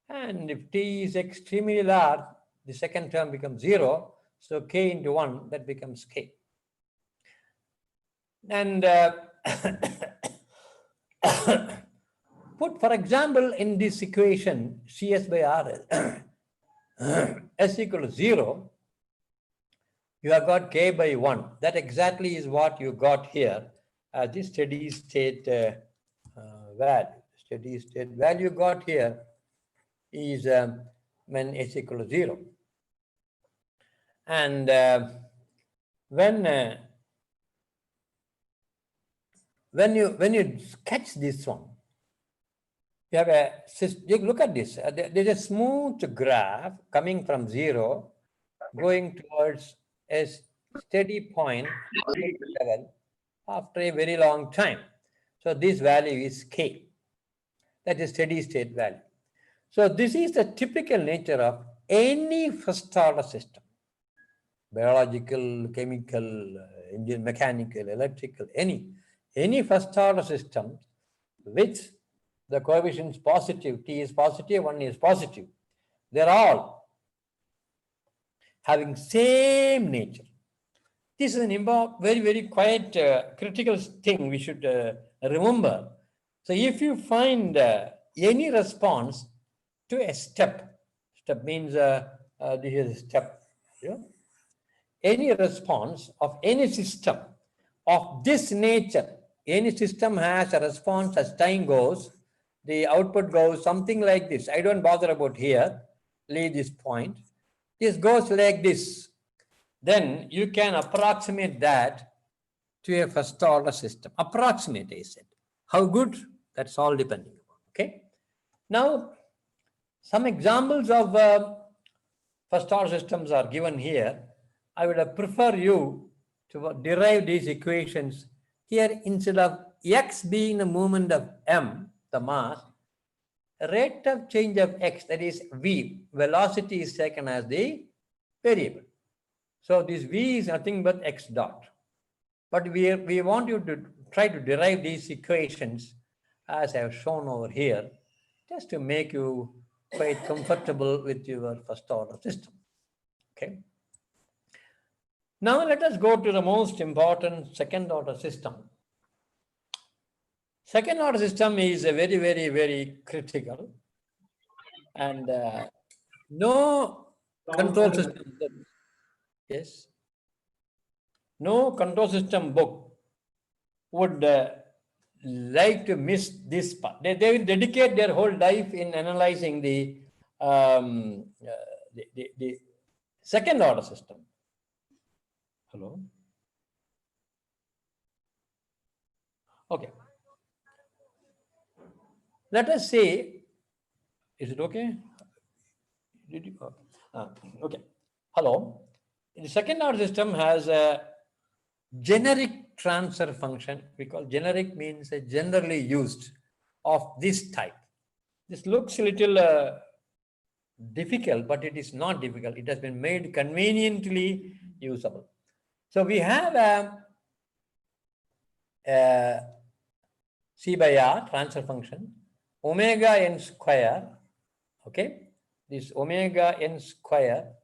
And if T is extremely large, the second term becomes 0. So K into 1, that becomes K. And put, for example, in this equation, CS by RL, S equal to 0, you have got k by 1. That exactly is what you got here as the steady state value. Steady state value got here is when s equal to 0. And when you sketch this one, you have you look at this. There's a smooth graph coming from 0, going towards a steady point level after a very long time. So this value is k. That is steady state value. So this is the typical nature of any first order system. Biological, chemical, engine, mechanical, electrical, any first order system which the coefficients positive, t is positive, 1 is positive. They're all having same nature. This is an very, very quite critical thing we should remember. So if you find any response to a step means this is a step, any response of any system of this nature, any system has a response as time goes, the output goes something like this. I don't bother about here, leave this point. This goes like this. Then you can approximate that to a first order system. Approximate, I said. How good? That's all depending upon. Okay. Now, some examples of first order systems are given here. I would prefer you to derive these equations here. Instead of x being the moment of m, the mass, rate of change of x, that is v, velocity is taken as the variable. So this v is nothing but x dot. But we want you to try to derive these equations as I have shown over here, just to make you quite comfortable with your first order system. Okay. Now let us go to the most important second order system. Second order system is a very, very, very critical, and no control system. Yes. No control system book would like to miss this part. They will dedicate their whole life in analyzing the second order system. Hello? Okay. Let us say, is it okay? Did you? Okay. Hello. The second order system has a generic transfer function. We call generic means a generally used of this type. This looks a little difficult, but it is not difficult. It has been made conveniently usable. So we have a C by R transfer function, omega n square, okay? This omega n square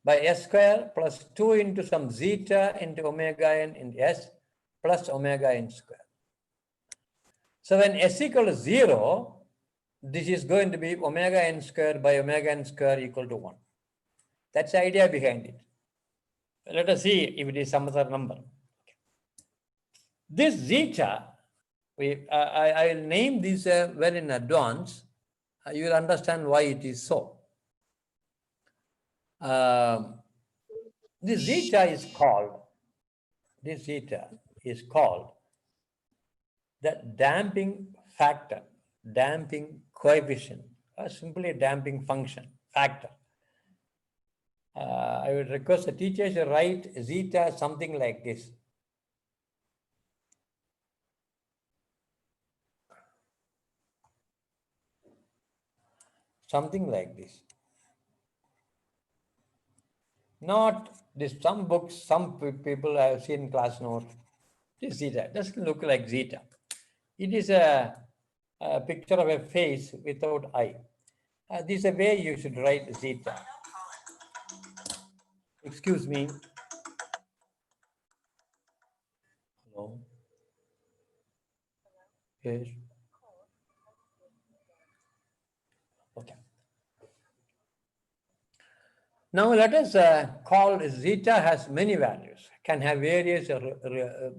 by s square plus 2 into some zeta into omega n into s plus omega n square. So when s equal to 0, this is going to be omega n square by omega n square equal to 1. That's the idea behind it. Let us see if it is some other number. Okay. This zeta, I will name this well in advance. You will understand why it is so. This zeta is called the damping factor, damping coefficient, or simply a damping function, factor. I would request the teacher to write zeta something like this. Something like this. Not this, some books, some people I have seen in class note, this zeta doesn't look like zeta. It is a picture of a face without eye. This is a way you should write zeta. Excuse me. Hello. Yes. Okay. Now let us call zeta has many values, can have various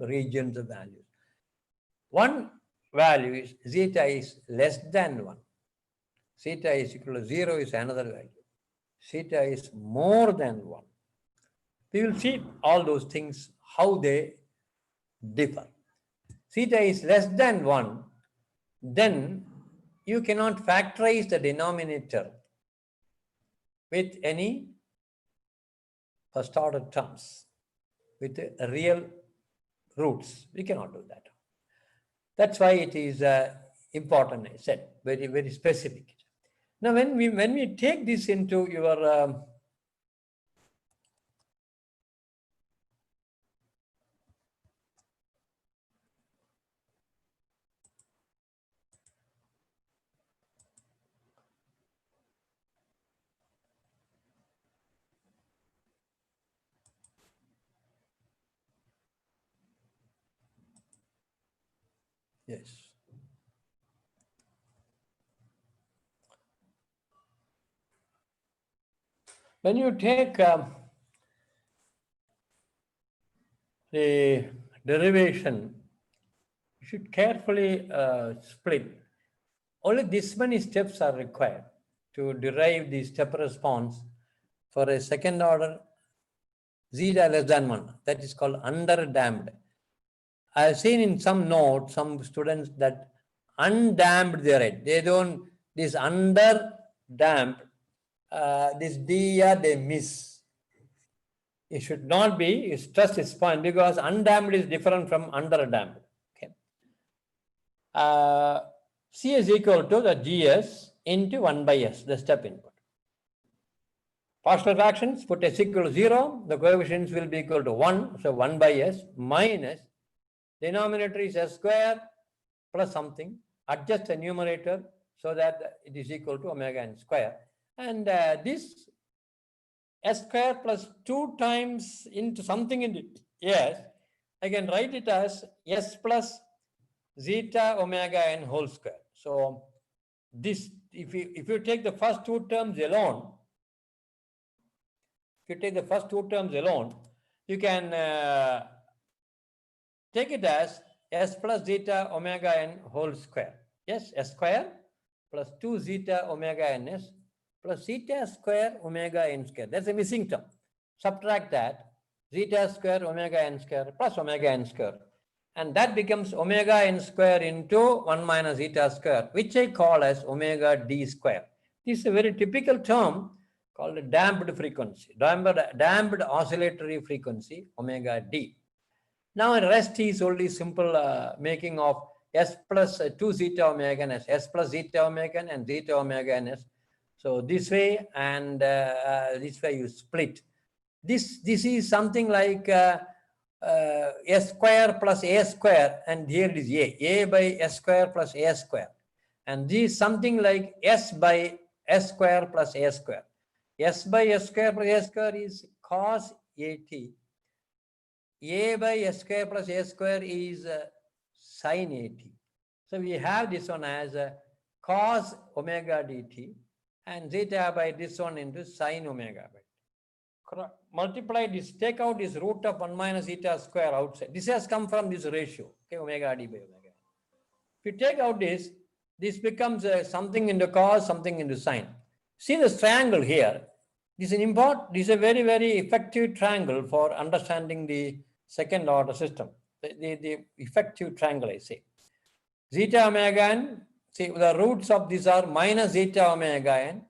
regions of values. One value is zeta is less than 1. Zeta is equal to 0 is another value. Zeta is more than 1. We will see all those things, how they differ. Zeta is less than 1, then you cannot factorize the denominator with any first order terms, with real roots. We cannot do that. That's why it is important, I said, very, very specific. Now, when we take this into your yes. When you take the derivation, you should carefully split. Only this many steps are required to derive the step response for a second order zeta less than 1. That is called underdamped. I have seen in some notes, some students that undamped they write. They don't, this underdamped, this DR they miss. It should not be, you stress this point because undamped is different from underdamped. Okay. C is equal to the GS into 1 by S, the step input. Partial fractions, put S equal to 0, the coefficients will be equal to 1, so 1 by S minus denominator is S square plus something, adjust the numerator so that it is equal to omega n square. And this S square plus 2 times into something in it, yes, I can write it as S plus zeta omega n whole square. So this, if you take the first 2 terms alone, you can take it as S plus zeta omega n whole square. Yes, S square plus 2 zeta omega ns plus zeta square omega n square. That's a missing term. Subtract that, zeta square omega n square plus omega n square. And that becomes omega n square into 1 minus zeta square, which I call as omega d square. This is a very typical term called a damped frequency, damped oscillatory frequency, omega d. Now the rest is only simple making of S plus 2 zeta omega n s, S plus zeta omega n and zeta omega n s. So this way and this way you split. This is something like S square plus A square, and here it is A by S square plus A square. And this is something like S by S square plus A square. S by S square plus A square is cos AT. A by S square plus A square is sin AT. So we have this one as cos omega dt and zeta by this one into sin omega by. Multiply this, take out this root of 1 minus zeta square outside. This has come from this ratio, okay, omega d by omega. If you take out this becomes something into cos, something into sin. See this triangle here. This is a very, very effective triangle for understanding the second order system. The effective triangle, I say. Zeta omega n, see the roots of these are minus zeta omega n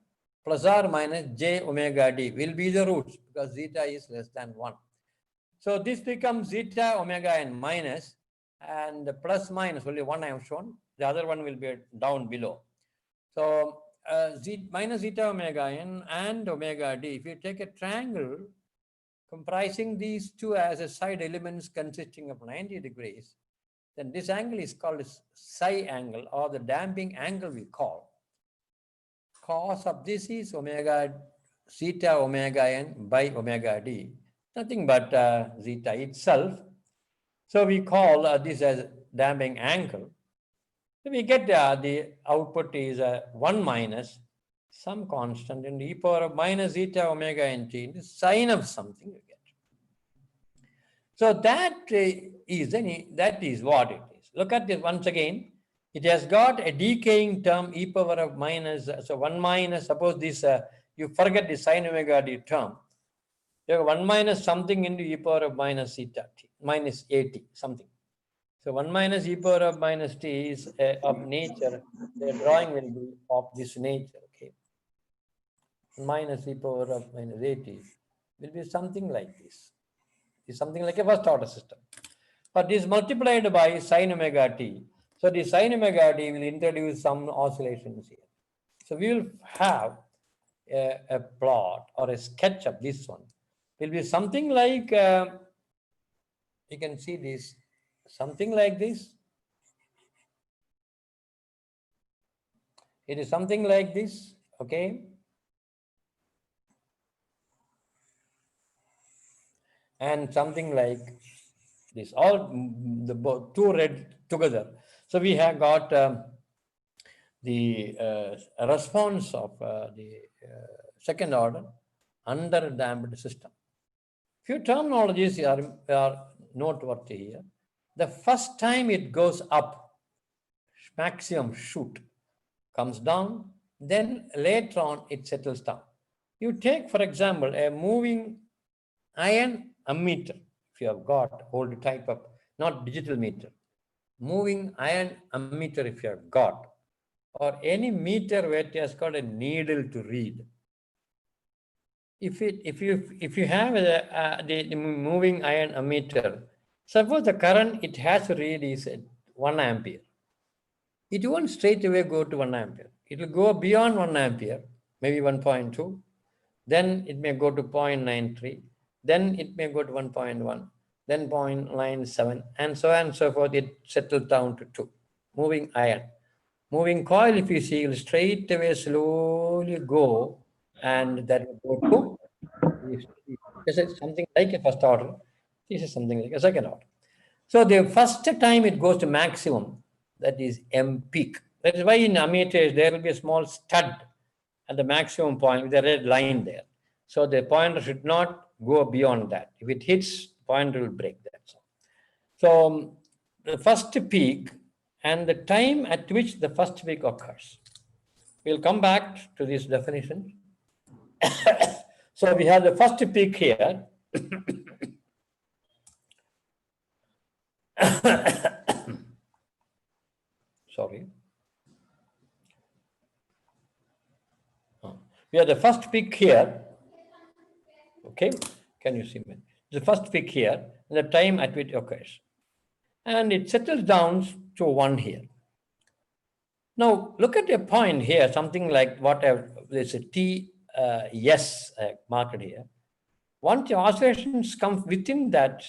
plus or minus j omega d will be the roots because zeta is less than 1. So this becomes zeta omega n minus and the plus minus, only one I have shown. The other one will be down below. So minus zeta omega n and omega d, if you take a triangle comprising these two as a side elements consisting of 90 degrees, then this angle is called psi angle or the damping angle we call. Cos of this is omega zeta omega n by omega d, nothing but zeta itself. So we call this as damping angle. So we get the output is 1 minus some constant in e power of minus eta omega nt in the sine of something you get. So that is what it is. Look at this once again. It has got a decaying term e power of minus, so 1 minus, suppose this, you forget the sine omega d term. You have 1 minus something into e power of minus eta t, minus at something. So 1 minus e power of minus t is of nature, the drawing will be of this nature, okay. Minus e power of minus at will be something like this. Is something like a first order system. But this multiplied by sine omega t. So the sine omega t will introduce some oscillations here. So we will have a plot or a sketch of this one. Will be something like, you can see this, something like this. It is something like this, okay? And something like this, all the two red together. So we have got the response of the second order under damped system. Few terminologies are noteworthy here. The first time it goes up, maximum shoot, comes down, then later on it settles down. You take, for example, a moving iron ammeter, if you have got old type of, not digital meter, moving iron ammeter if you have got, or any meter where it has got a needle to read. If you have the moving iron ammeter, suppose the current it has to read is 1 ampere. It won't straight away go to 1 ampere. It will go beyond 1 ampere, maybe 1.2. Then it may go to 0.93. Then it may go to 1.1. Then 0.97, and so on and so forth. It settles down to 2. Moving iron. Moving coil, if you see, will straight away slowly go, and that will go to, this is something like a first order. This is something like a second order. So the first time it goes to maximum, that is M peak. That is why in ammeters there will be a small stud at the maximum point with a red line there. So the pointer should not go beyond that. If it hits, the pointer will break that. So the first peak and the time at which the first peak occurs. We'll come back to this definition. So we have the first peak here. Sorry. We have the first peak here. Okay, can you see me? The first peak here, the time at which it occurs. And it settles down to 1 here. Now, look at a point here, something like whatever, there's a T, yes, marked here. Once the oscillations come within that,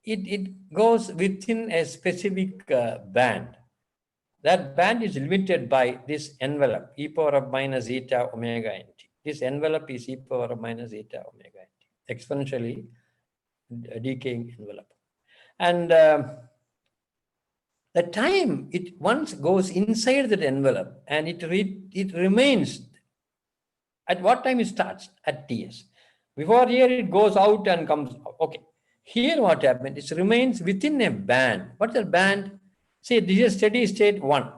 it goes within a specific band. That band is limited by this envelope, e power of minus eta omega nt. This envelope is e power of minus eta omega nt, exponentially decaying envelope. And the time it once goes inside that envelope and it remains, at what time it starts? At Ts. Before here it goes out and comes out. Okay. Here what happened? It remains within a band. What's the band? See, this is steady state 1.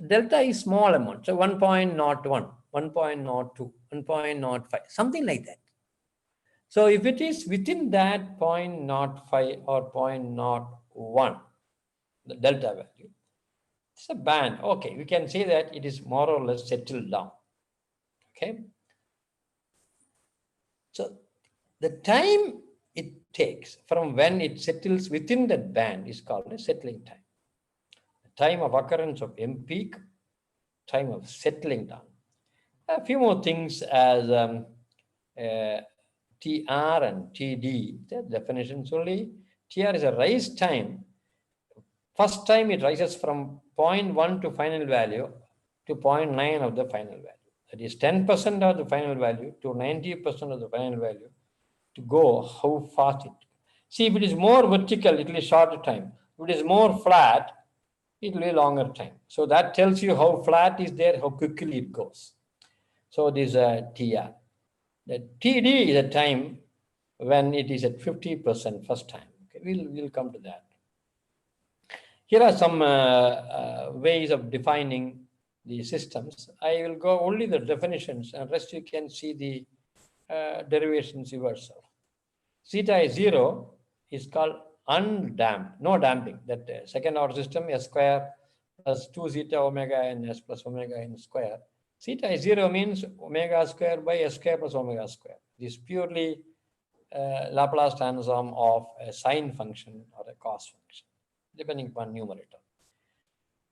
Delta is small amount. So 1.01, 1.02, 1.05, something like that. So if it is within that 0.05 or 0.01, the delta value, it's a band. Okay, we can say that it is more or less settled down. Okay. So the time it takes from when it settles within that band is called a settling time. The time of occurrence of M peak, time of settling down. A few more things as TR and TD, the definitions only. TR is a rise time. First time it rises from 0.1 to final value to 0.9 of the final value. That is 10% of the final value to 90% of the final value to go how fast it. See, if it is more vertical, it will be shorter time. If it is more flat, it will be longer time. So that tells you how flat is there, how quickly it goes. So this TR. The TD is a time when it is at 50% first time. Okay, we'll come to that. Here are some ways of defining the systems. I will go only the definitions, and rest you can see the derivations yourself. Zeta is 0 is called undamped, no damping. That second order system, S square plus 2 zeta omega n S plus omega n square. Zeta is 0 means omega square by S square plus omega square. This is purely Laplace transform of a sine function or a cos function, depending upon numerator.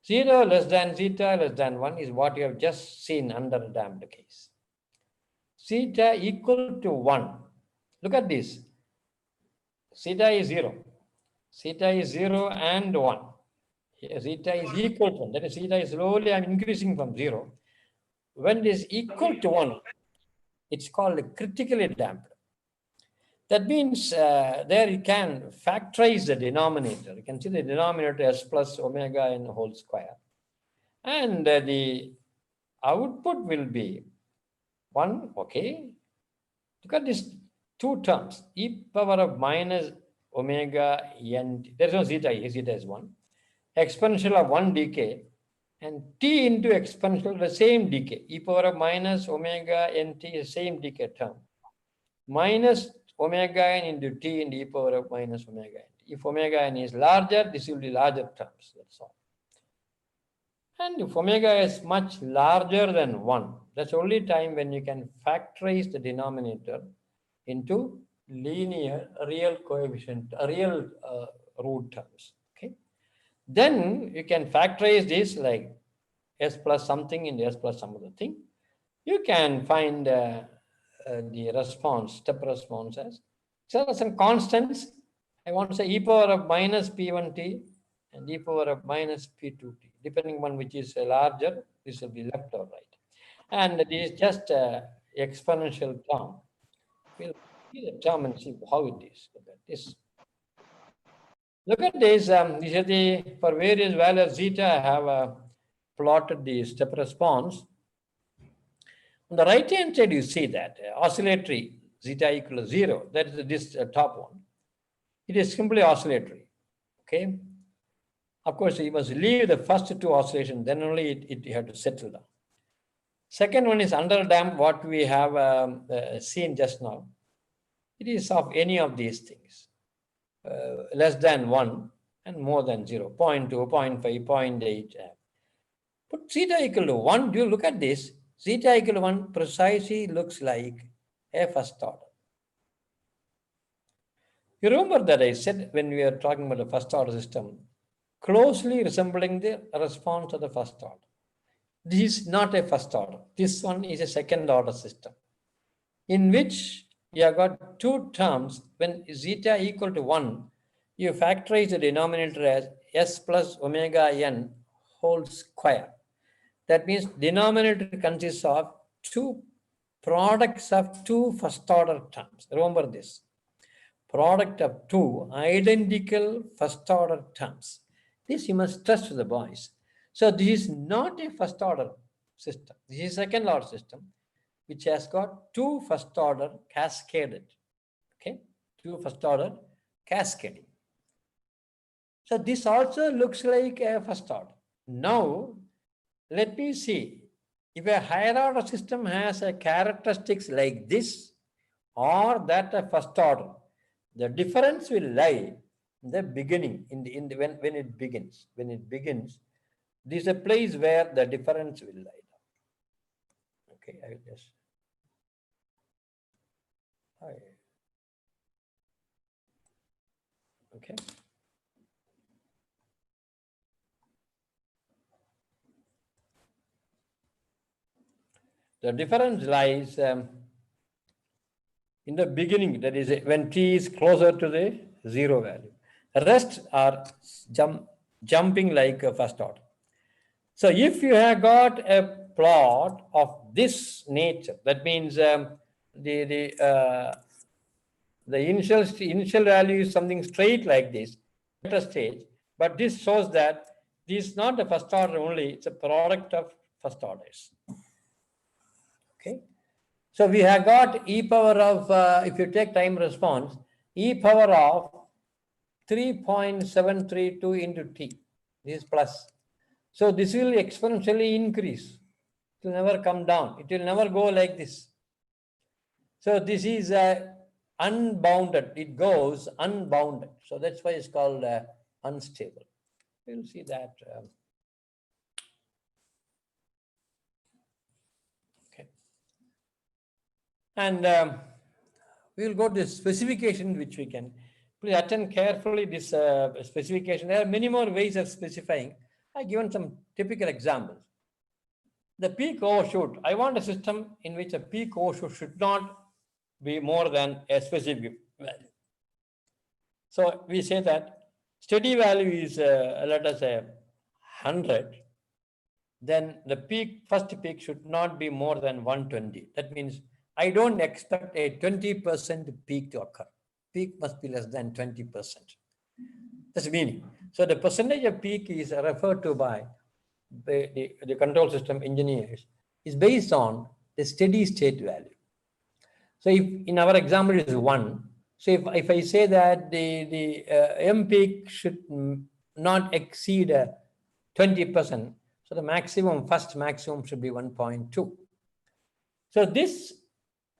0 less than zeta less than 1 is what you have just seen under a damped case. Zeta equal to 1. Look at this. Zeta is 0. Zeta is 0 and 1. Zeta is equal to 1. That is, zeta is slowly increasing from 0. When it is equal to 1, it's called critically damped. That means there you can factorize the denominator. You can see the denominator S plus omega n whole square. And the output will be 1, okay. Look at these two terms, e power of minus omega n. There is no zeta here, zeta is 1. Exponential of 1 decay and t into exponential, the same decay. E power of minus omega nt is the same decay term. Minus omega n into t into e power of minus omega n. If omega n is larger, this will be larger terms, that's all. And if omega is much larger than 1, that's the only time when you can factorize the denominator into linear real coefficient, real root terms. Okay. Then you can factorize this like S plus something into S plus some other thing. You can find the response, step response as. So some constants. I want to say e power of minus P1t and e power of minus P2t. Depending on which is larger, this will be left or right. And this is just exponential term. We'll see the term and see how it is. Look at this. Look at this. These are the, for various values zeta, I have plotted the step response. On the right hand side, you see that oscillatory zeta equal to 0. That is this top one. It is simply oscillatory. Okay. Of course, you must leave the first two oscillations, then only it had to settle down. Second one is underdamped, what we have seen just now. It is of any of these things, less than 1 and more than 0, 0.2, 0.5, 0.8. Put zeta equal to 1, do you look at this? Zeta equal to 1 precisely looks like a first order. You remember that I said when we were talking about the first order system, closely resembling the response of the first order. This is not a first order. This one is a second order system in which you have got two terms. When zeta equal to 1, you factorize the denominator as S plus omega n whole square. That means denominator consists of two products of two first order terms. Remember this. Product of two identical first order terms. This you must stress to the boys. So this is not a first order system. This is a second order system which has got two first order cascaded. Okay, two first order cascading. So this also looks like a first order. Now, let me see if a higher order system has a characteristics like this or that a first order. The difference will lie in the beginning, when it begins. When it begins, this is a place where the difference will lie. Okay, I will just. Okay. The difference lies in the beginning, that is when t is closer to the 0 value. The rest are jumping like a first order. So if you have got a plot of this nature, that means the initial value is something straight like this, at a stage, but this shows that This is not the first order only, it's a product of first orders. Okay. So we have got e power of, if you take time response, e power of 3.732 into t. This is plus. So this will exponentially increase. It will never come down. It will never go like this. So this is unbounded. It goes unbounded. So that's why it's called unstable. We'll see that. Okay. And we will go to the specification which we can. Please attend carefully this specification. There are many more ways of specifying. I've given some typical examples. The peak overshoot. I want a system in which a peak overshoot should not be more than a specific value. So we say that steady value is, let us say, 100. Then the peak, first peak should not be more than 120. That means I don't expect a 20% peak to occur. Peak must be less than 20%. That's the meaning. So the percentage of peak is referred to by the control system engineers is based on the steady state value. So if in our example it is 1, so if I say that the M peak should not exceed 20%, so the maximum, first maximum should be 1.2. So this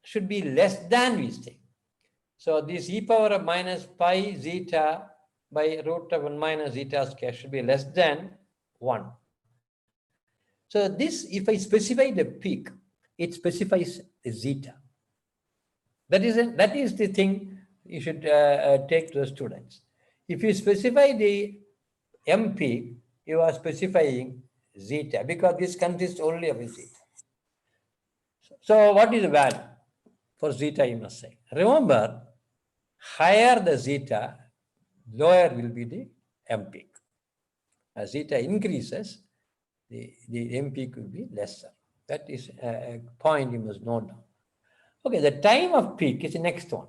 should be less than, we say. So this e power of minus pi zeta by root of 1 minus zeta square should be less than 1. So this, if I specify the peak, it specifies the zeta. That is the thing you should take to the students. If you specify the M peak, you are specifying zeta because this consists only of zeta. So what is the value for zeta, you must say? Remember, higher the zeta, lower will be the M peak. As zeta increases, the M peak will be lesser. That is a point you must note down. Okay, the time of peak is the next one.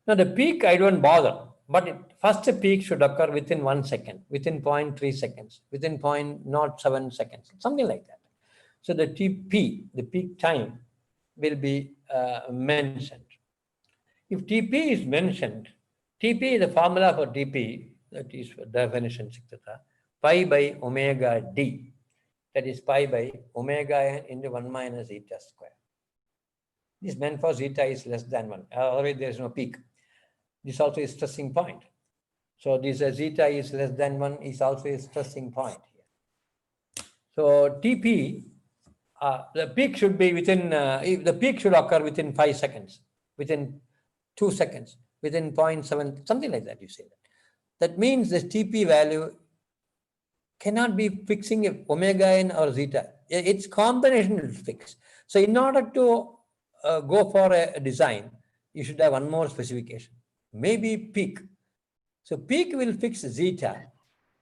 Now the peak I don't bother, but first peak should occur within 1 second, within 0.3 seconds, within 0.07 seconds, something like that. So the TP, the peak time, will be mentioned. If TP is mentioned, TP is the formula for TP, that is for definition, etc. Pi by omega d, that is pi by omega n into 1 minus zeta square. This is meant for zeta is less than 1, otherwise there is no peak. This also is stressing point. So this zeta is less than 1 is also a stressing point here. So TP, the peak should be within, the peak should occur within 5 seconds, within 2 seconds, within 0.7, something like that, you say that. That means the TP value cannot be fixing a omega n or zeta. Its combination is fixed. So in order to go for a design, you should have one more specification. Maybe peak. So peak will fix zeta.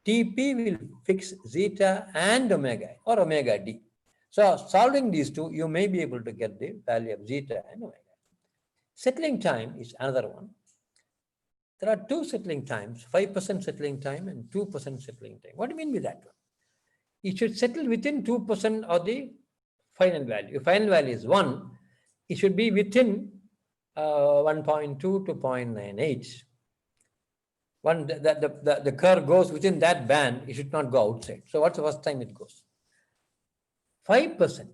TP will fix zeta and omega or omega d. So solving these two, you may be able to get the value of zeta and omega. Settling time is another one. There are two settling times, 5% settling time and 2% settling time. What do you mean by that one? It should settle within 2% of the final value. If final value is 1, it should be within 1.2 to 0.98. The curve goes within that band, it should not go outside. So what's the first time it goes? 5%.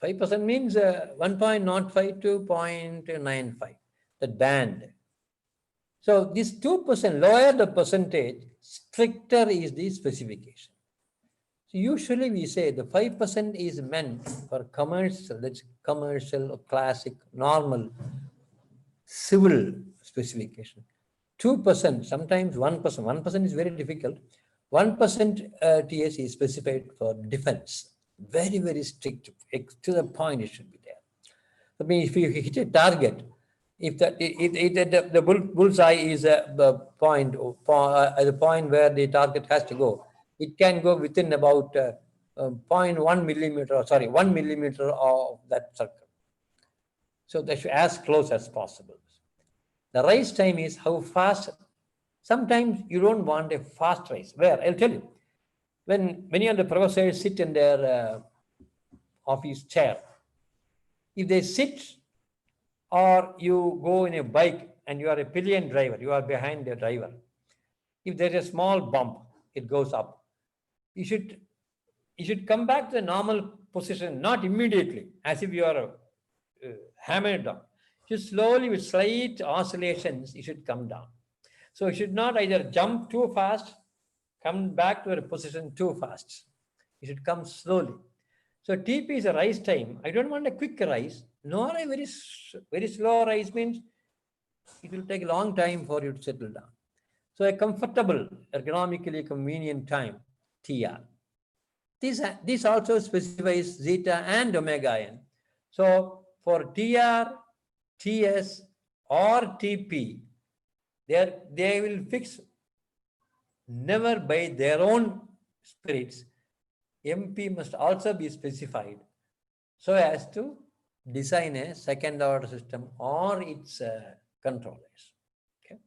5% means 1.05 to 0.95, that band. So this 2%, lower the percentage, stricter is the specification. So usually we say the 5% is meant for commercial, that's commercial, classic, normal, civil specification. 2%, sometimes 1%. 1% is very difficult. 1% TS is specified for defense. Very, very strict. To the point it should be there. I mean, if you hit a target, if the bullseye is the point where the target has to go, it can go within about 0.1 millimeter, 1 millimeter of that circle. So they should as close as possible. The rise time is how fast. Sometimes you don't want a fast rise. Where? I'll tell you. when many of the professors sit in their office chair, if they sit or you go in a bike and you are a pillion driver, you are behind the driver, if there is a small bump, it goes up. You should come back to the normal position, not immediately, as if you are hammered down. You slowly, with slight oscillations, you should come down. So you should not either jump too fast, come back to a position too fast. You should come slowly. So TP is a rise time. I don't want a quick rise, nor a very slow rise. Means it will take a long time for you to settle down. So a comfortable, ergonomically convenient time, TR. This also specifies zeta and omega n. So for TR, TS, or TP, they will fix never by their own spirits. MP must also be specified so as to design a second order system or its controllers. Okay.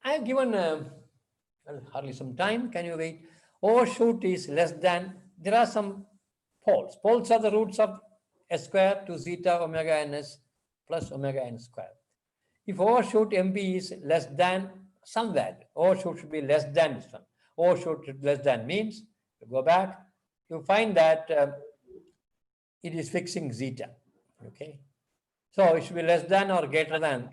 I have given hardly some time. Can you wait? Overshoot is less than, there are some poles. Poles are the roots of S square to zeta omega ns plus omega n square. If overshoot MP is less than some value, overshoot should be less than this one. Overshoot less than means, you go back, you find that it is fixing zeta. Okay. So it should be less than or greater than.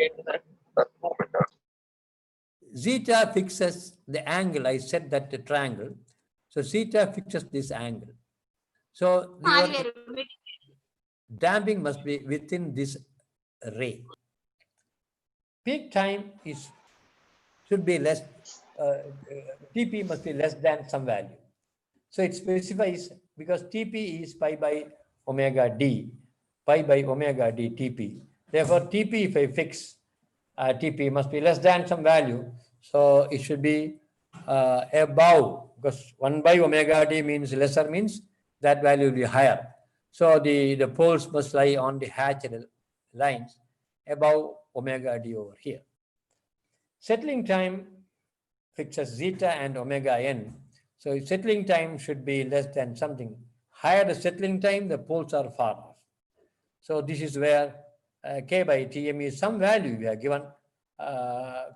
Zeta fixes the angle. I said that the triangle. So zeta fixes this angle. So your damping must be within this ray. Peak time should be less, TP must be less than some value. So it specifies, because TP is pi by omega d, pi by omega d TP. Therefore, TP, if I fix TP, must be less than some value. So it should be above, because 1 by omega d means lesser, means that value will be higher. So the poles must lie on the hatched lines above omega d over here. Settling time fixes zeta and omega n. So settling time should be less than something. Higher the settling time, the poles are far off. So this is where K by Tm is some value we are given.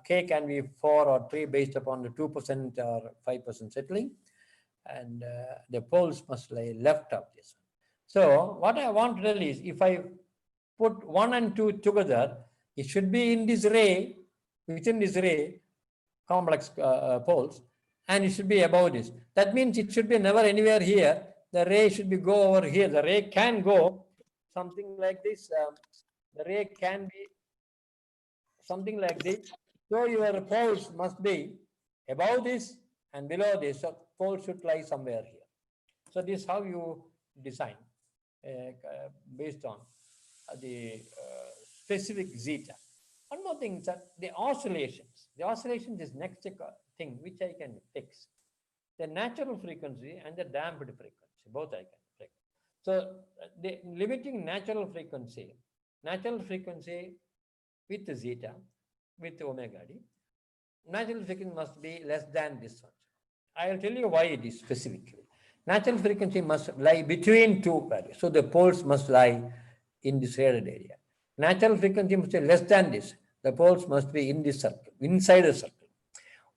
K can be 4 or 3 based upon the 2% or 5% settling. And the poles must lie left of this. So what I want to tell is, if I put 1 and 2 together, it should be in this ray, within this ray, complex poles, and it should be above this. That means it should be never anywhere here. The ray should be go over here. The ray can go something like this. The ray can be something like this. So your poles must be above this and below this. So poles should lie somewhere here. So this is how you design based on the specific zeta. One more thing is that the oscillations. The oscillations is next thing which I can fix. The natural frequency and the damped frequency, both I can fix. So the limiting natural frequency with the zeta, with omega d, natural frequency must be less than this one. I will tell you why it is specifically. Natural frequency must lie between two values. So the poles must lie in this shaded area. Natural frequency must be less than this. The poles must be in this circle, inside the circle.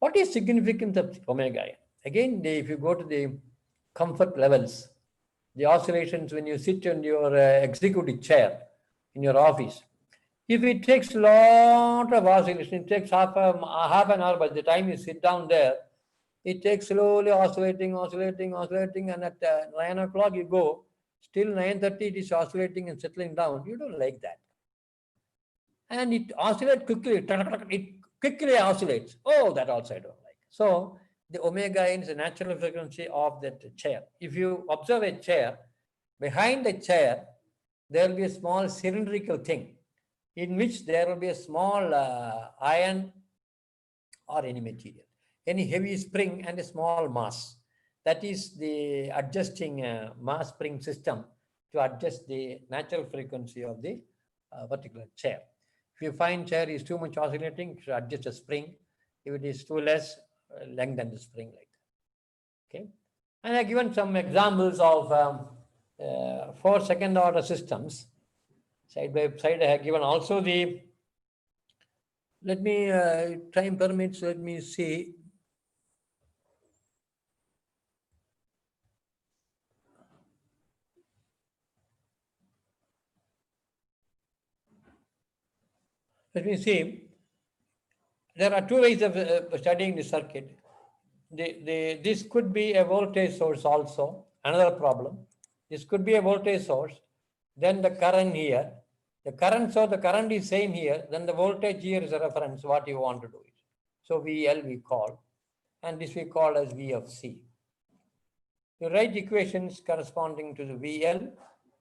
What is significance of omega n? Again, if you go to the comfort levels, the oscillations when you sit in your executive chair in your office, if it takes a lot of oscillation, it takes half an hour. By the time you sit down there, it takes slowly oscillating, and at 9 o'clock you go, still 9:30 it is oscillating and settling down. You don't like that. And it oscillates quickly, it quickly oscillates. Oh, that also I don't like. So the omega n is the natural frequency of that chair. If you observe a chair, behind the chair, there will be a small cylindrical thing in which there will be a small iron or any material, any heavy spring and a small mass. That is the adjusting mass spring system to adjust the natural frequency of the particular chair. If you find chair is too much oscillating, you should adjust the spring. If it is too less, lengthen the spring like that. Okay, and I've given some examples of 4 second order systems. Side by side, I have given also the. Let me time permits. Let me see. Let me see. There are two ways of studying the circuit. This could be a voltage source also, another problem. This could be a voltage source, then the current here. The current source, the current is same here, then the voltage here is a reference, what you want to do it. So VL we call, and this we call as V of C. You write equations corresponding to the VL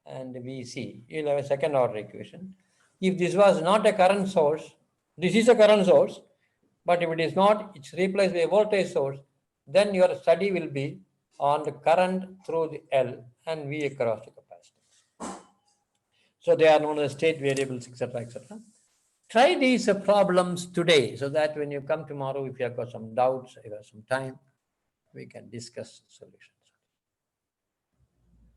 and the VC. You'll have a second order equation. If this was not a current source, this is a current source, but if it is not, it's replaced by a voltage source, then your study will be on the current through the L and V across the capacitor. So they are known as state variables, etc., etc. Try these problems today so that when you come tomorrow, if you have got some doubts, if you have some time, we can discuss solutions.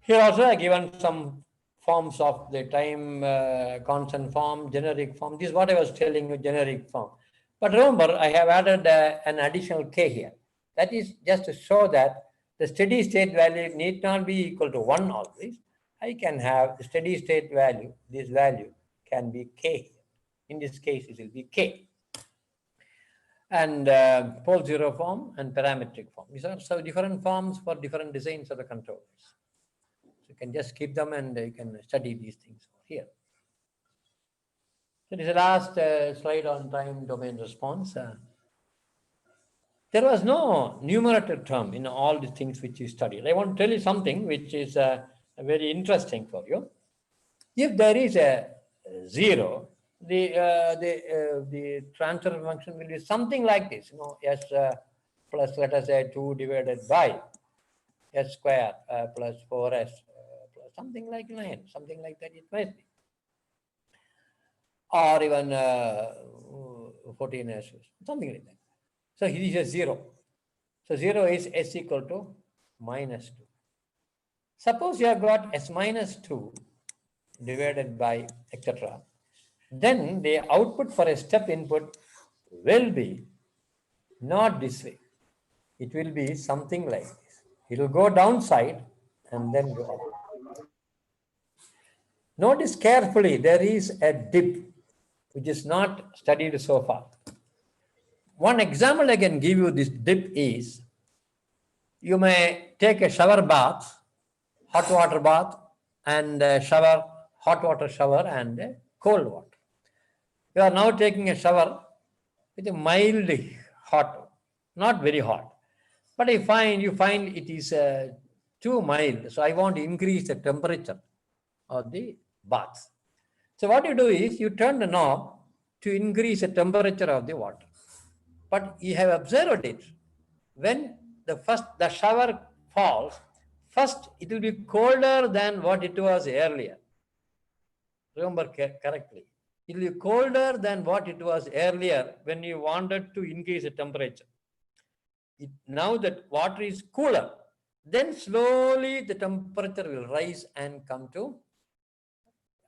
Here also I have given some forms of the time constant form, generic form. This is what I was telling you, generic form. But remember, I have added an additional k here. That is just to show that the steady state value need not be equal to 1 always. I can have the steady state value, this value can be k here. In this case, it will be k. And pole zero form and parametric form. These are so different forms for different designs of the controllers. So you can just keep them and you can study these things here. So this is the last slide on time domain response. There was no numerator term in all the things which you studied. I want to tell you something which is very interesting for you. If there is a 0, the transfer function will be something like this, s plus, let us say, 2 divided by s square plus 4s plus something like 9, something like that it might be. Or even 14s, something like that. So here is a 0. So 0 is s equal to minus 2. Suppose you have got s minus 2 divided by etc. Then the output for a step input will be not this way. It will be something like this. It will go downside and then go up. Notice carefully, there is a dip which is not studied so far. One example I can give you this dip is, you may take a shower bath, hot water bath, and shower, hot water shower and cold water. You are now taking a shower with a mild hot, not very hot. But you find it is too mild. So I want to increase the temperature of the bath. So what you do is you turn the knob to increase the temperature of the water. But you have observed it. When the shower falls, first it will be colder than what it was earlier. Remember correctly. It will be colder than what it was earlier when you wanted to increase the temperature. Now that water is cooler, then slowly the temperature will rise and come to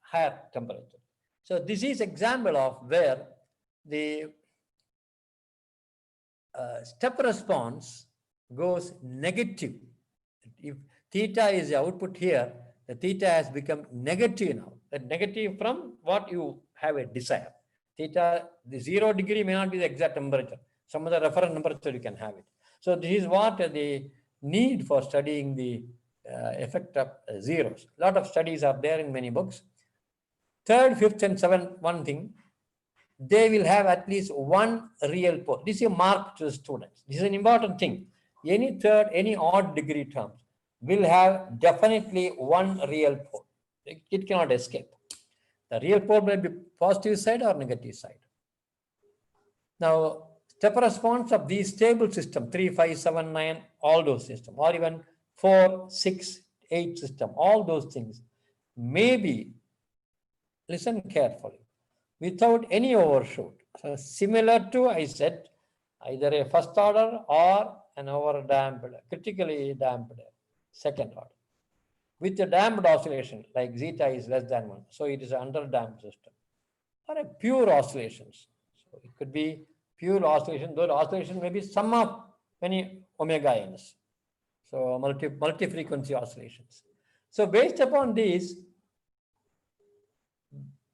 higher temperature. So this is example of where the step response goes negative. If theta is the output here, the theta has become negative now. The negative from what you have a desire. Theta, the 0 degree may not be the exact temperature. Some other reference temperature you can have it. So this is what the need for studying the effect of zeros. A lot of studies are there in many books. Third, fifth, and seventh, one thing, they will have at least one real pole. This is a mark to the students. This is an important thing. Any third, any odd degree terms will have definitely one real pole. It cannot escape. The real pole may be positive side or negative side. Now, step response of these stable system, 3, 5, 7, 9, all those systems, or even 4, 6, 8 system, all those things may be, listen carefully, without any overshoot. So similar to, I said, either a first order or an over-damped, critically damped second order. With a damped oscillation, like zeta is less than 1, so it is an under-damped system. Or a pure oscillations. So it could be pure oscillation, though the oscillation may be sum of many omega n's. So multi-frequency oscillations. So based upon these,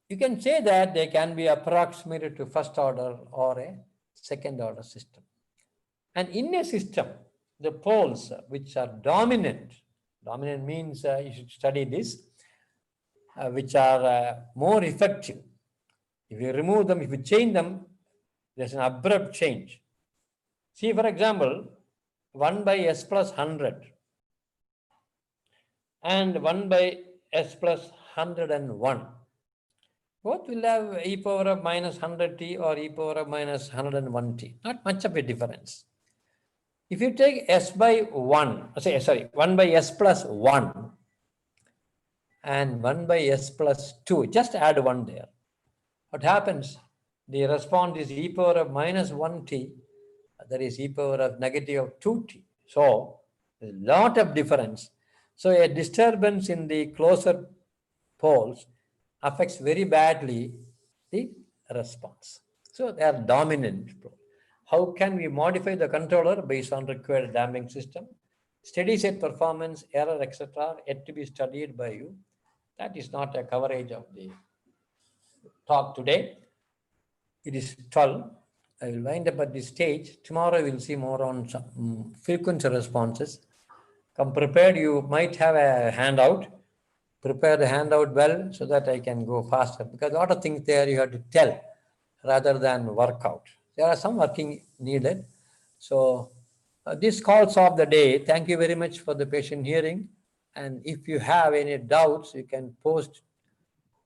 you can say that they can be approximated to first order or a second order system. And in a system, the poles which are dominant means you should study this, which are more effective. If you remove them, if you change them, there's an abrupt change. See, for example, 1 by s plus 100 and 1 by s plus 101. Both will have e power of minus 100t or e power of minus 101t. Not much of a difference. If you take s by 1, 1 by s plus 1 and 1 by s plus 2, just add 1 there. What happens? The response is e power of minus 1t, that is e power of negative of 2t. So, there's a lot of difference. So, a disturbance in the closer poles affects very badly the response. So, they are dominant. How can we modify the controller based on required damping system? Steady state performance, error, etc. yet to be studied by you. That is not a coverage of the talk today. It is 12. I will wind up at this stage. Tomorrow we will see more on some frequency responses. Come prepared. You might have a handout. Prepare the handout well so that I can go faster, because a lot of things there you have to tell rather than work out. There are some working needed. So this calls off the day. Thank you very much for the patient hearing. And if you have any doubts, you can post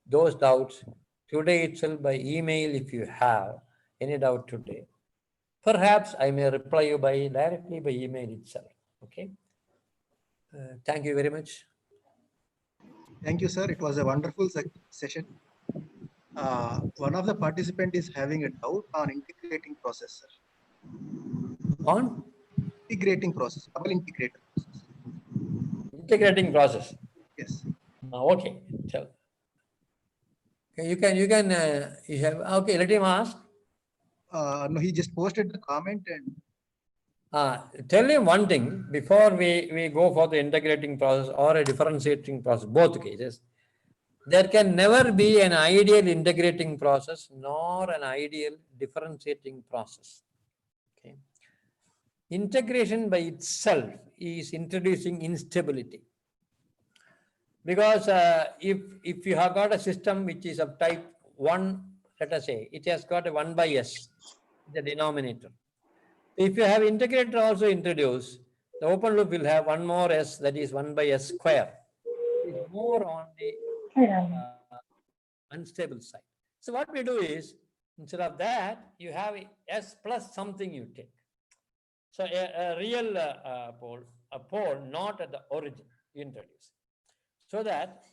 those doubts today itself by email if you have any doubt today. Perhaps I may reply you directly by email itself. Okay. Thank you very much. Thank you, sir. It was a wonderful session. One of the participants is having a doubt on integrating process, sir. On Integrating process, double integrator process. integrating process. Yes. Okay. Tell. Okay, you have, okay, let him ask. No, he just posted the comment and Tell him one thing before we go for the integrating process or a differentiating process, both cases. There can never be an ideal integrating process nor an ideal differentiating process. Okay. Integration by itself is introducing instability. Because if you have got a system which is of type 1, let us say, it has got a 1 by s, the denominator. If you have integrator also introduced, the open loop will have one more s, that is 1 by s square. It is more on the unstable side. So what we do is, instead of that, you have a s plus something you take. So a real pole, a pole not at the origin, you introduce. So that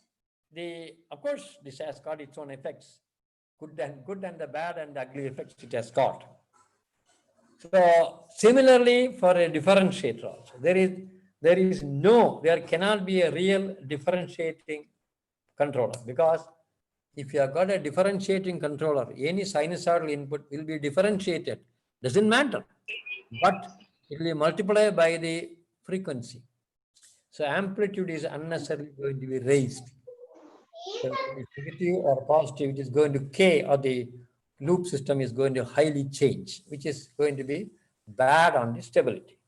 of course, this has got its own effects, good and the bad and the ugly effects it has got. So similarly for a differentiator also, there cannot be a real differentiating controller, because if you have got a differentiating controller, any sinusoidal input will be differentiated, doesn't matter, but it will be multiplied by the frequency. So amplitude is unnecessarily going to be raised. So if negative or positive, it is going to K, or the loop system is going to highly change, which is going to be bad on the stability.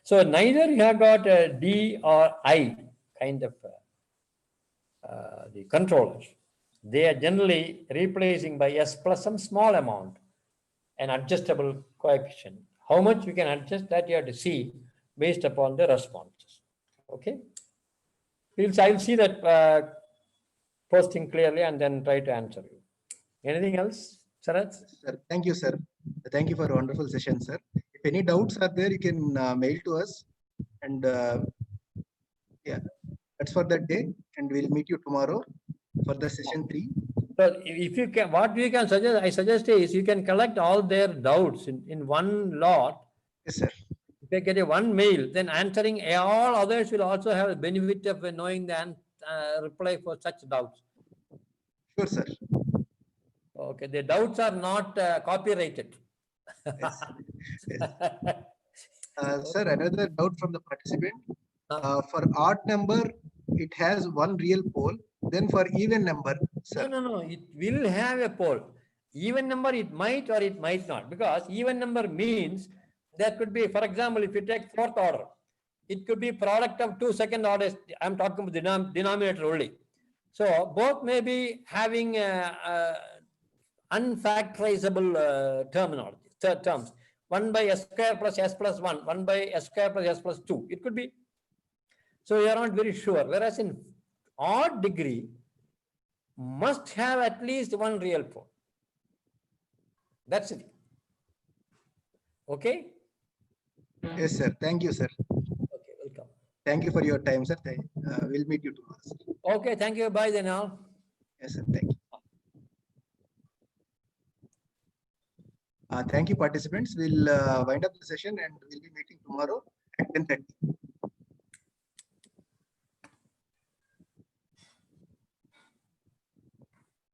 So neither you have got a D or I kind of the controllers. They are generally replacing by S plus some small amount, an adjustable coefficient. How much we can adjust, that you have to see based upon the responses. Okay. I will see that posting clearly and then try to answer you. Anything else, Sarath? sir, thank you, sir. Thank you for a wonderful session, sir. If any doubts are there, you can mail to us, and yeah, that's for that day, and we'll meet you tomorrow for the session 3. So if you can, what we can suggest, I suggest is you can collect all their doubts in one lot. Yes, sir. If I get a one mail, then answering all others will also have a benefit of knowing the reply for such doubts. Sure, sir. Okay, the doubts are not copyrighted. Yes. Yes. Sir, another doubt from the participant. For odd number, it has one real pole. Then for even number, sir. No. It will have a pole. Even number, it might or it might not. Because even number means there could be, for example, if you take fourth order, it could be product of two second orders. I'm talking about denominator only. So both may be having unfactorizable terms. 1 by s square plus s plus 1, 1 by s square plus s plus 2. It could be. So you are not very sure. Whereas in odd degree, must have at least one real pole. That's it. Okay? Yes, sir. Thank you, sir. Okay, welcome. Thank you for your time, sir. We'll meet you tomorrow, sir. Okay, thank you. Bye then all. Yes, sir. Thank you. Thank you, participants. We'll wind up the session and we'll be meeting tomorrow at 10:30.